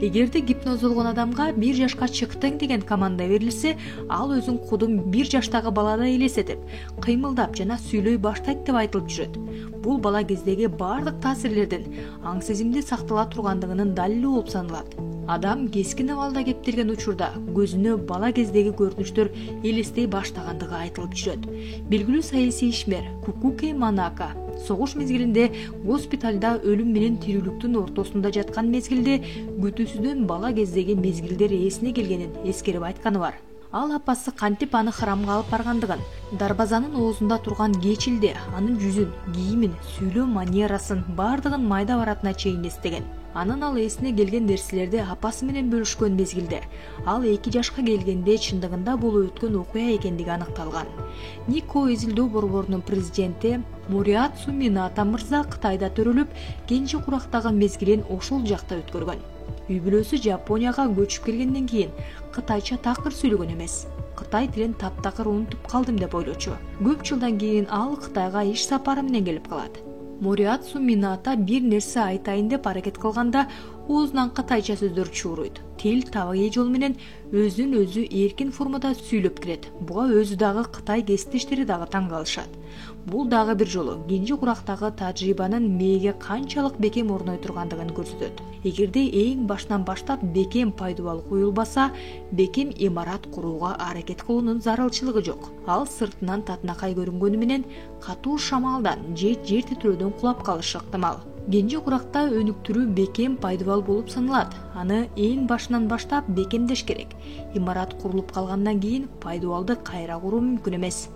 Эгерде гипноздолгон адамга 1 жашка чыктың деген команда берилсе, ал өзүн кудум 1 жаштагы баладай элестетип, кыймылдап жана сүйлөй баштайт деп айтылып жүрөт. Бул бала кездеги бардык таасирлердин аң сезимде сактала тургандыгынын далили болуп саналат. Адам кескин абалда кептелген учурда көзүнө бала кездеги көрүнүштөр элестей баштагандыгы айтылып жүрөт. Белгилүү саясий ишмер Кукуке Манака согуш мезгилинде госпиталда өлүм менен тирүүлүктүн ортосунда жаткан мезгилде күтүүсүздөн бала кездеги мезгилдер эсине келгенин эскерип айтканы бар. Ал апасы кантип аны храмга алып баргандыгын, дарбазанын оозунда турган кечилде анын жүзүн, кийимин, сүйлөө манерасын бардыгын майда баратына чейин эстеген. Анын ал эсине келген нерселерди апасы менен бөлүшкөн мезгилде ал 2 жашка келгенде чындыгында болуп өткөн окуя экендиги аныкталган. Нико изилдөө борборунун президенти Мориатсу Мината мырза Кытайда төрөлүп, кенже курактагы мезгилин ошол жакта өткөргөн. Үй бүлөсү Жапонияга көчүп келгенден кийин кытайча такыр сүйлөгөн эмес. Кытай тилин таптакыр унутуп калдым деп ойлочу. Көп жылдан кийин ал Кытайга иш сапары менен келип калат. Мориатсу Мината бир нерсе айтайын деп аракет кылганда оозунан кытайча сөздөр чууруйт. Тил табигый жол менен өзүн өзү эркин формада сүйлөп келет. Буга өзү дагы Кытай кесиптештери дагы таң калышат. Бул дагы бир жолу Кенже Курактагы тажрыйбанын мээге канчалык бекем орной тургандыгын көрсөтөт. Эгерде эң башынан баштап бекем пайдубал коюлбаса, бекем имарат курууга аракет кылуунун зарылчылыгы жок. Ал сыртынан татынакай көрүнгөнү менен катуу шамалдан же жер титирөөдөн кулап калышы ыктымал. Кенже Куракта өнүктүрүү бекем пайдубал болуп саналат. Аны эң башынан баштап бекемдеш керек. Имарат курулуп калгандан кийин пайдубалды кайра куруу мүмкүн эмес.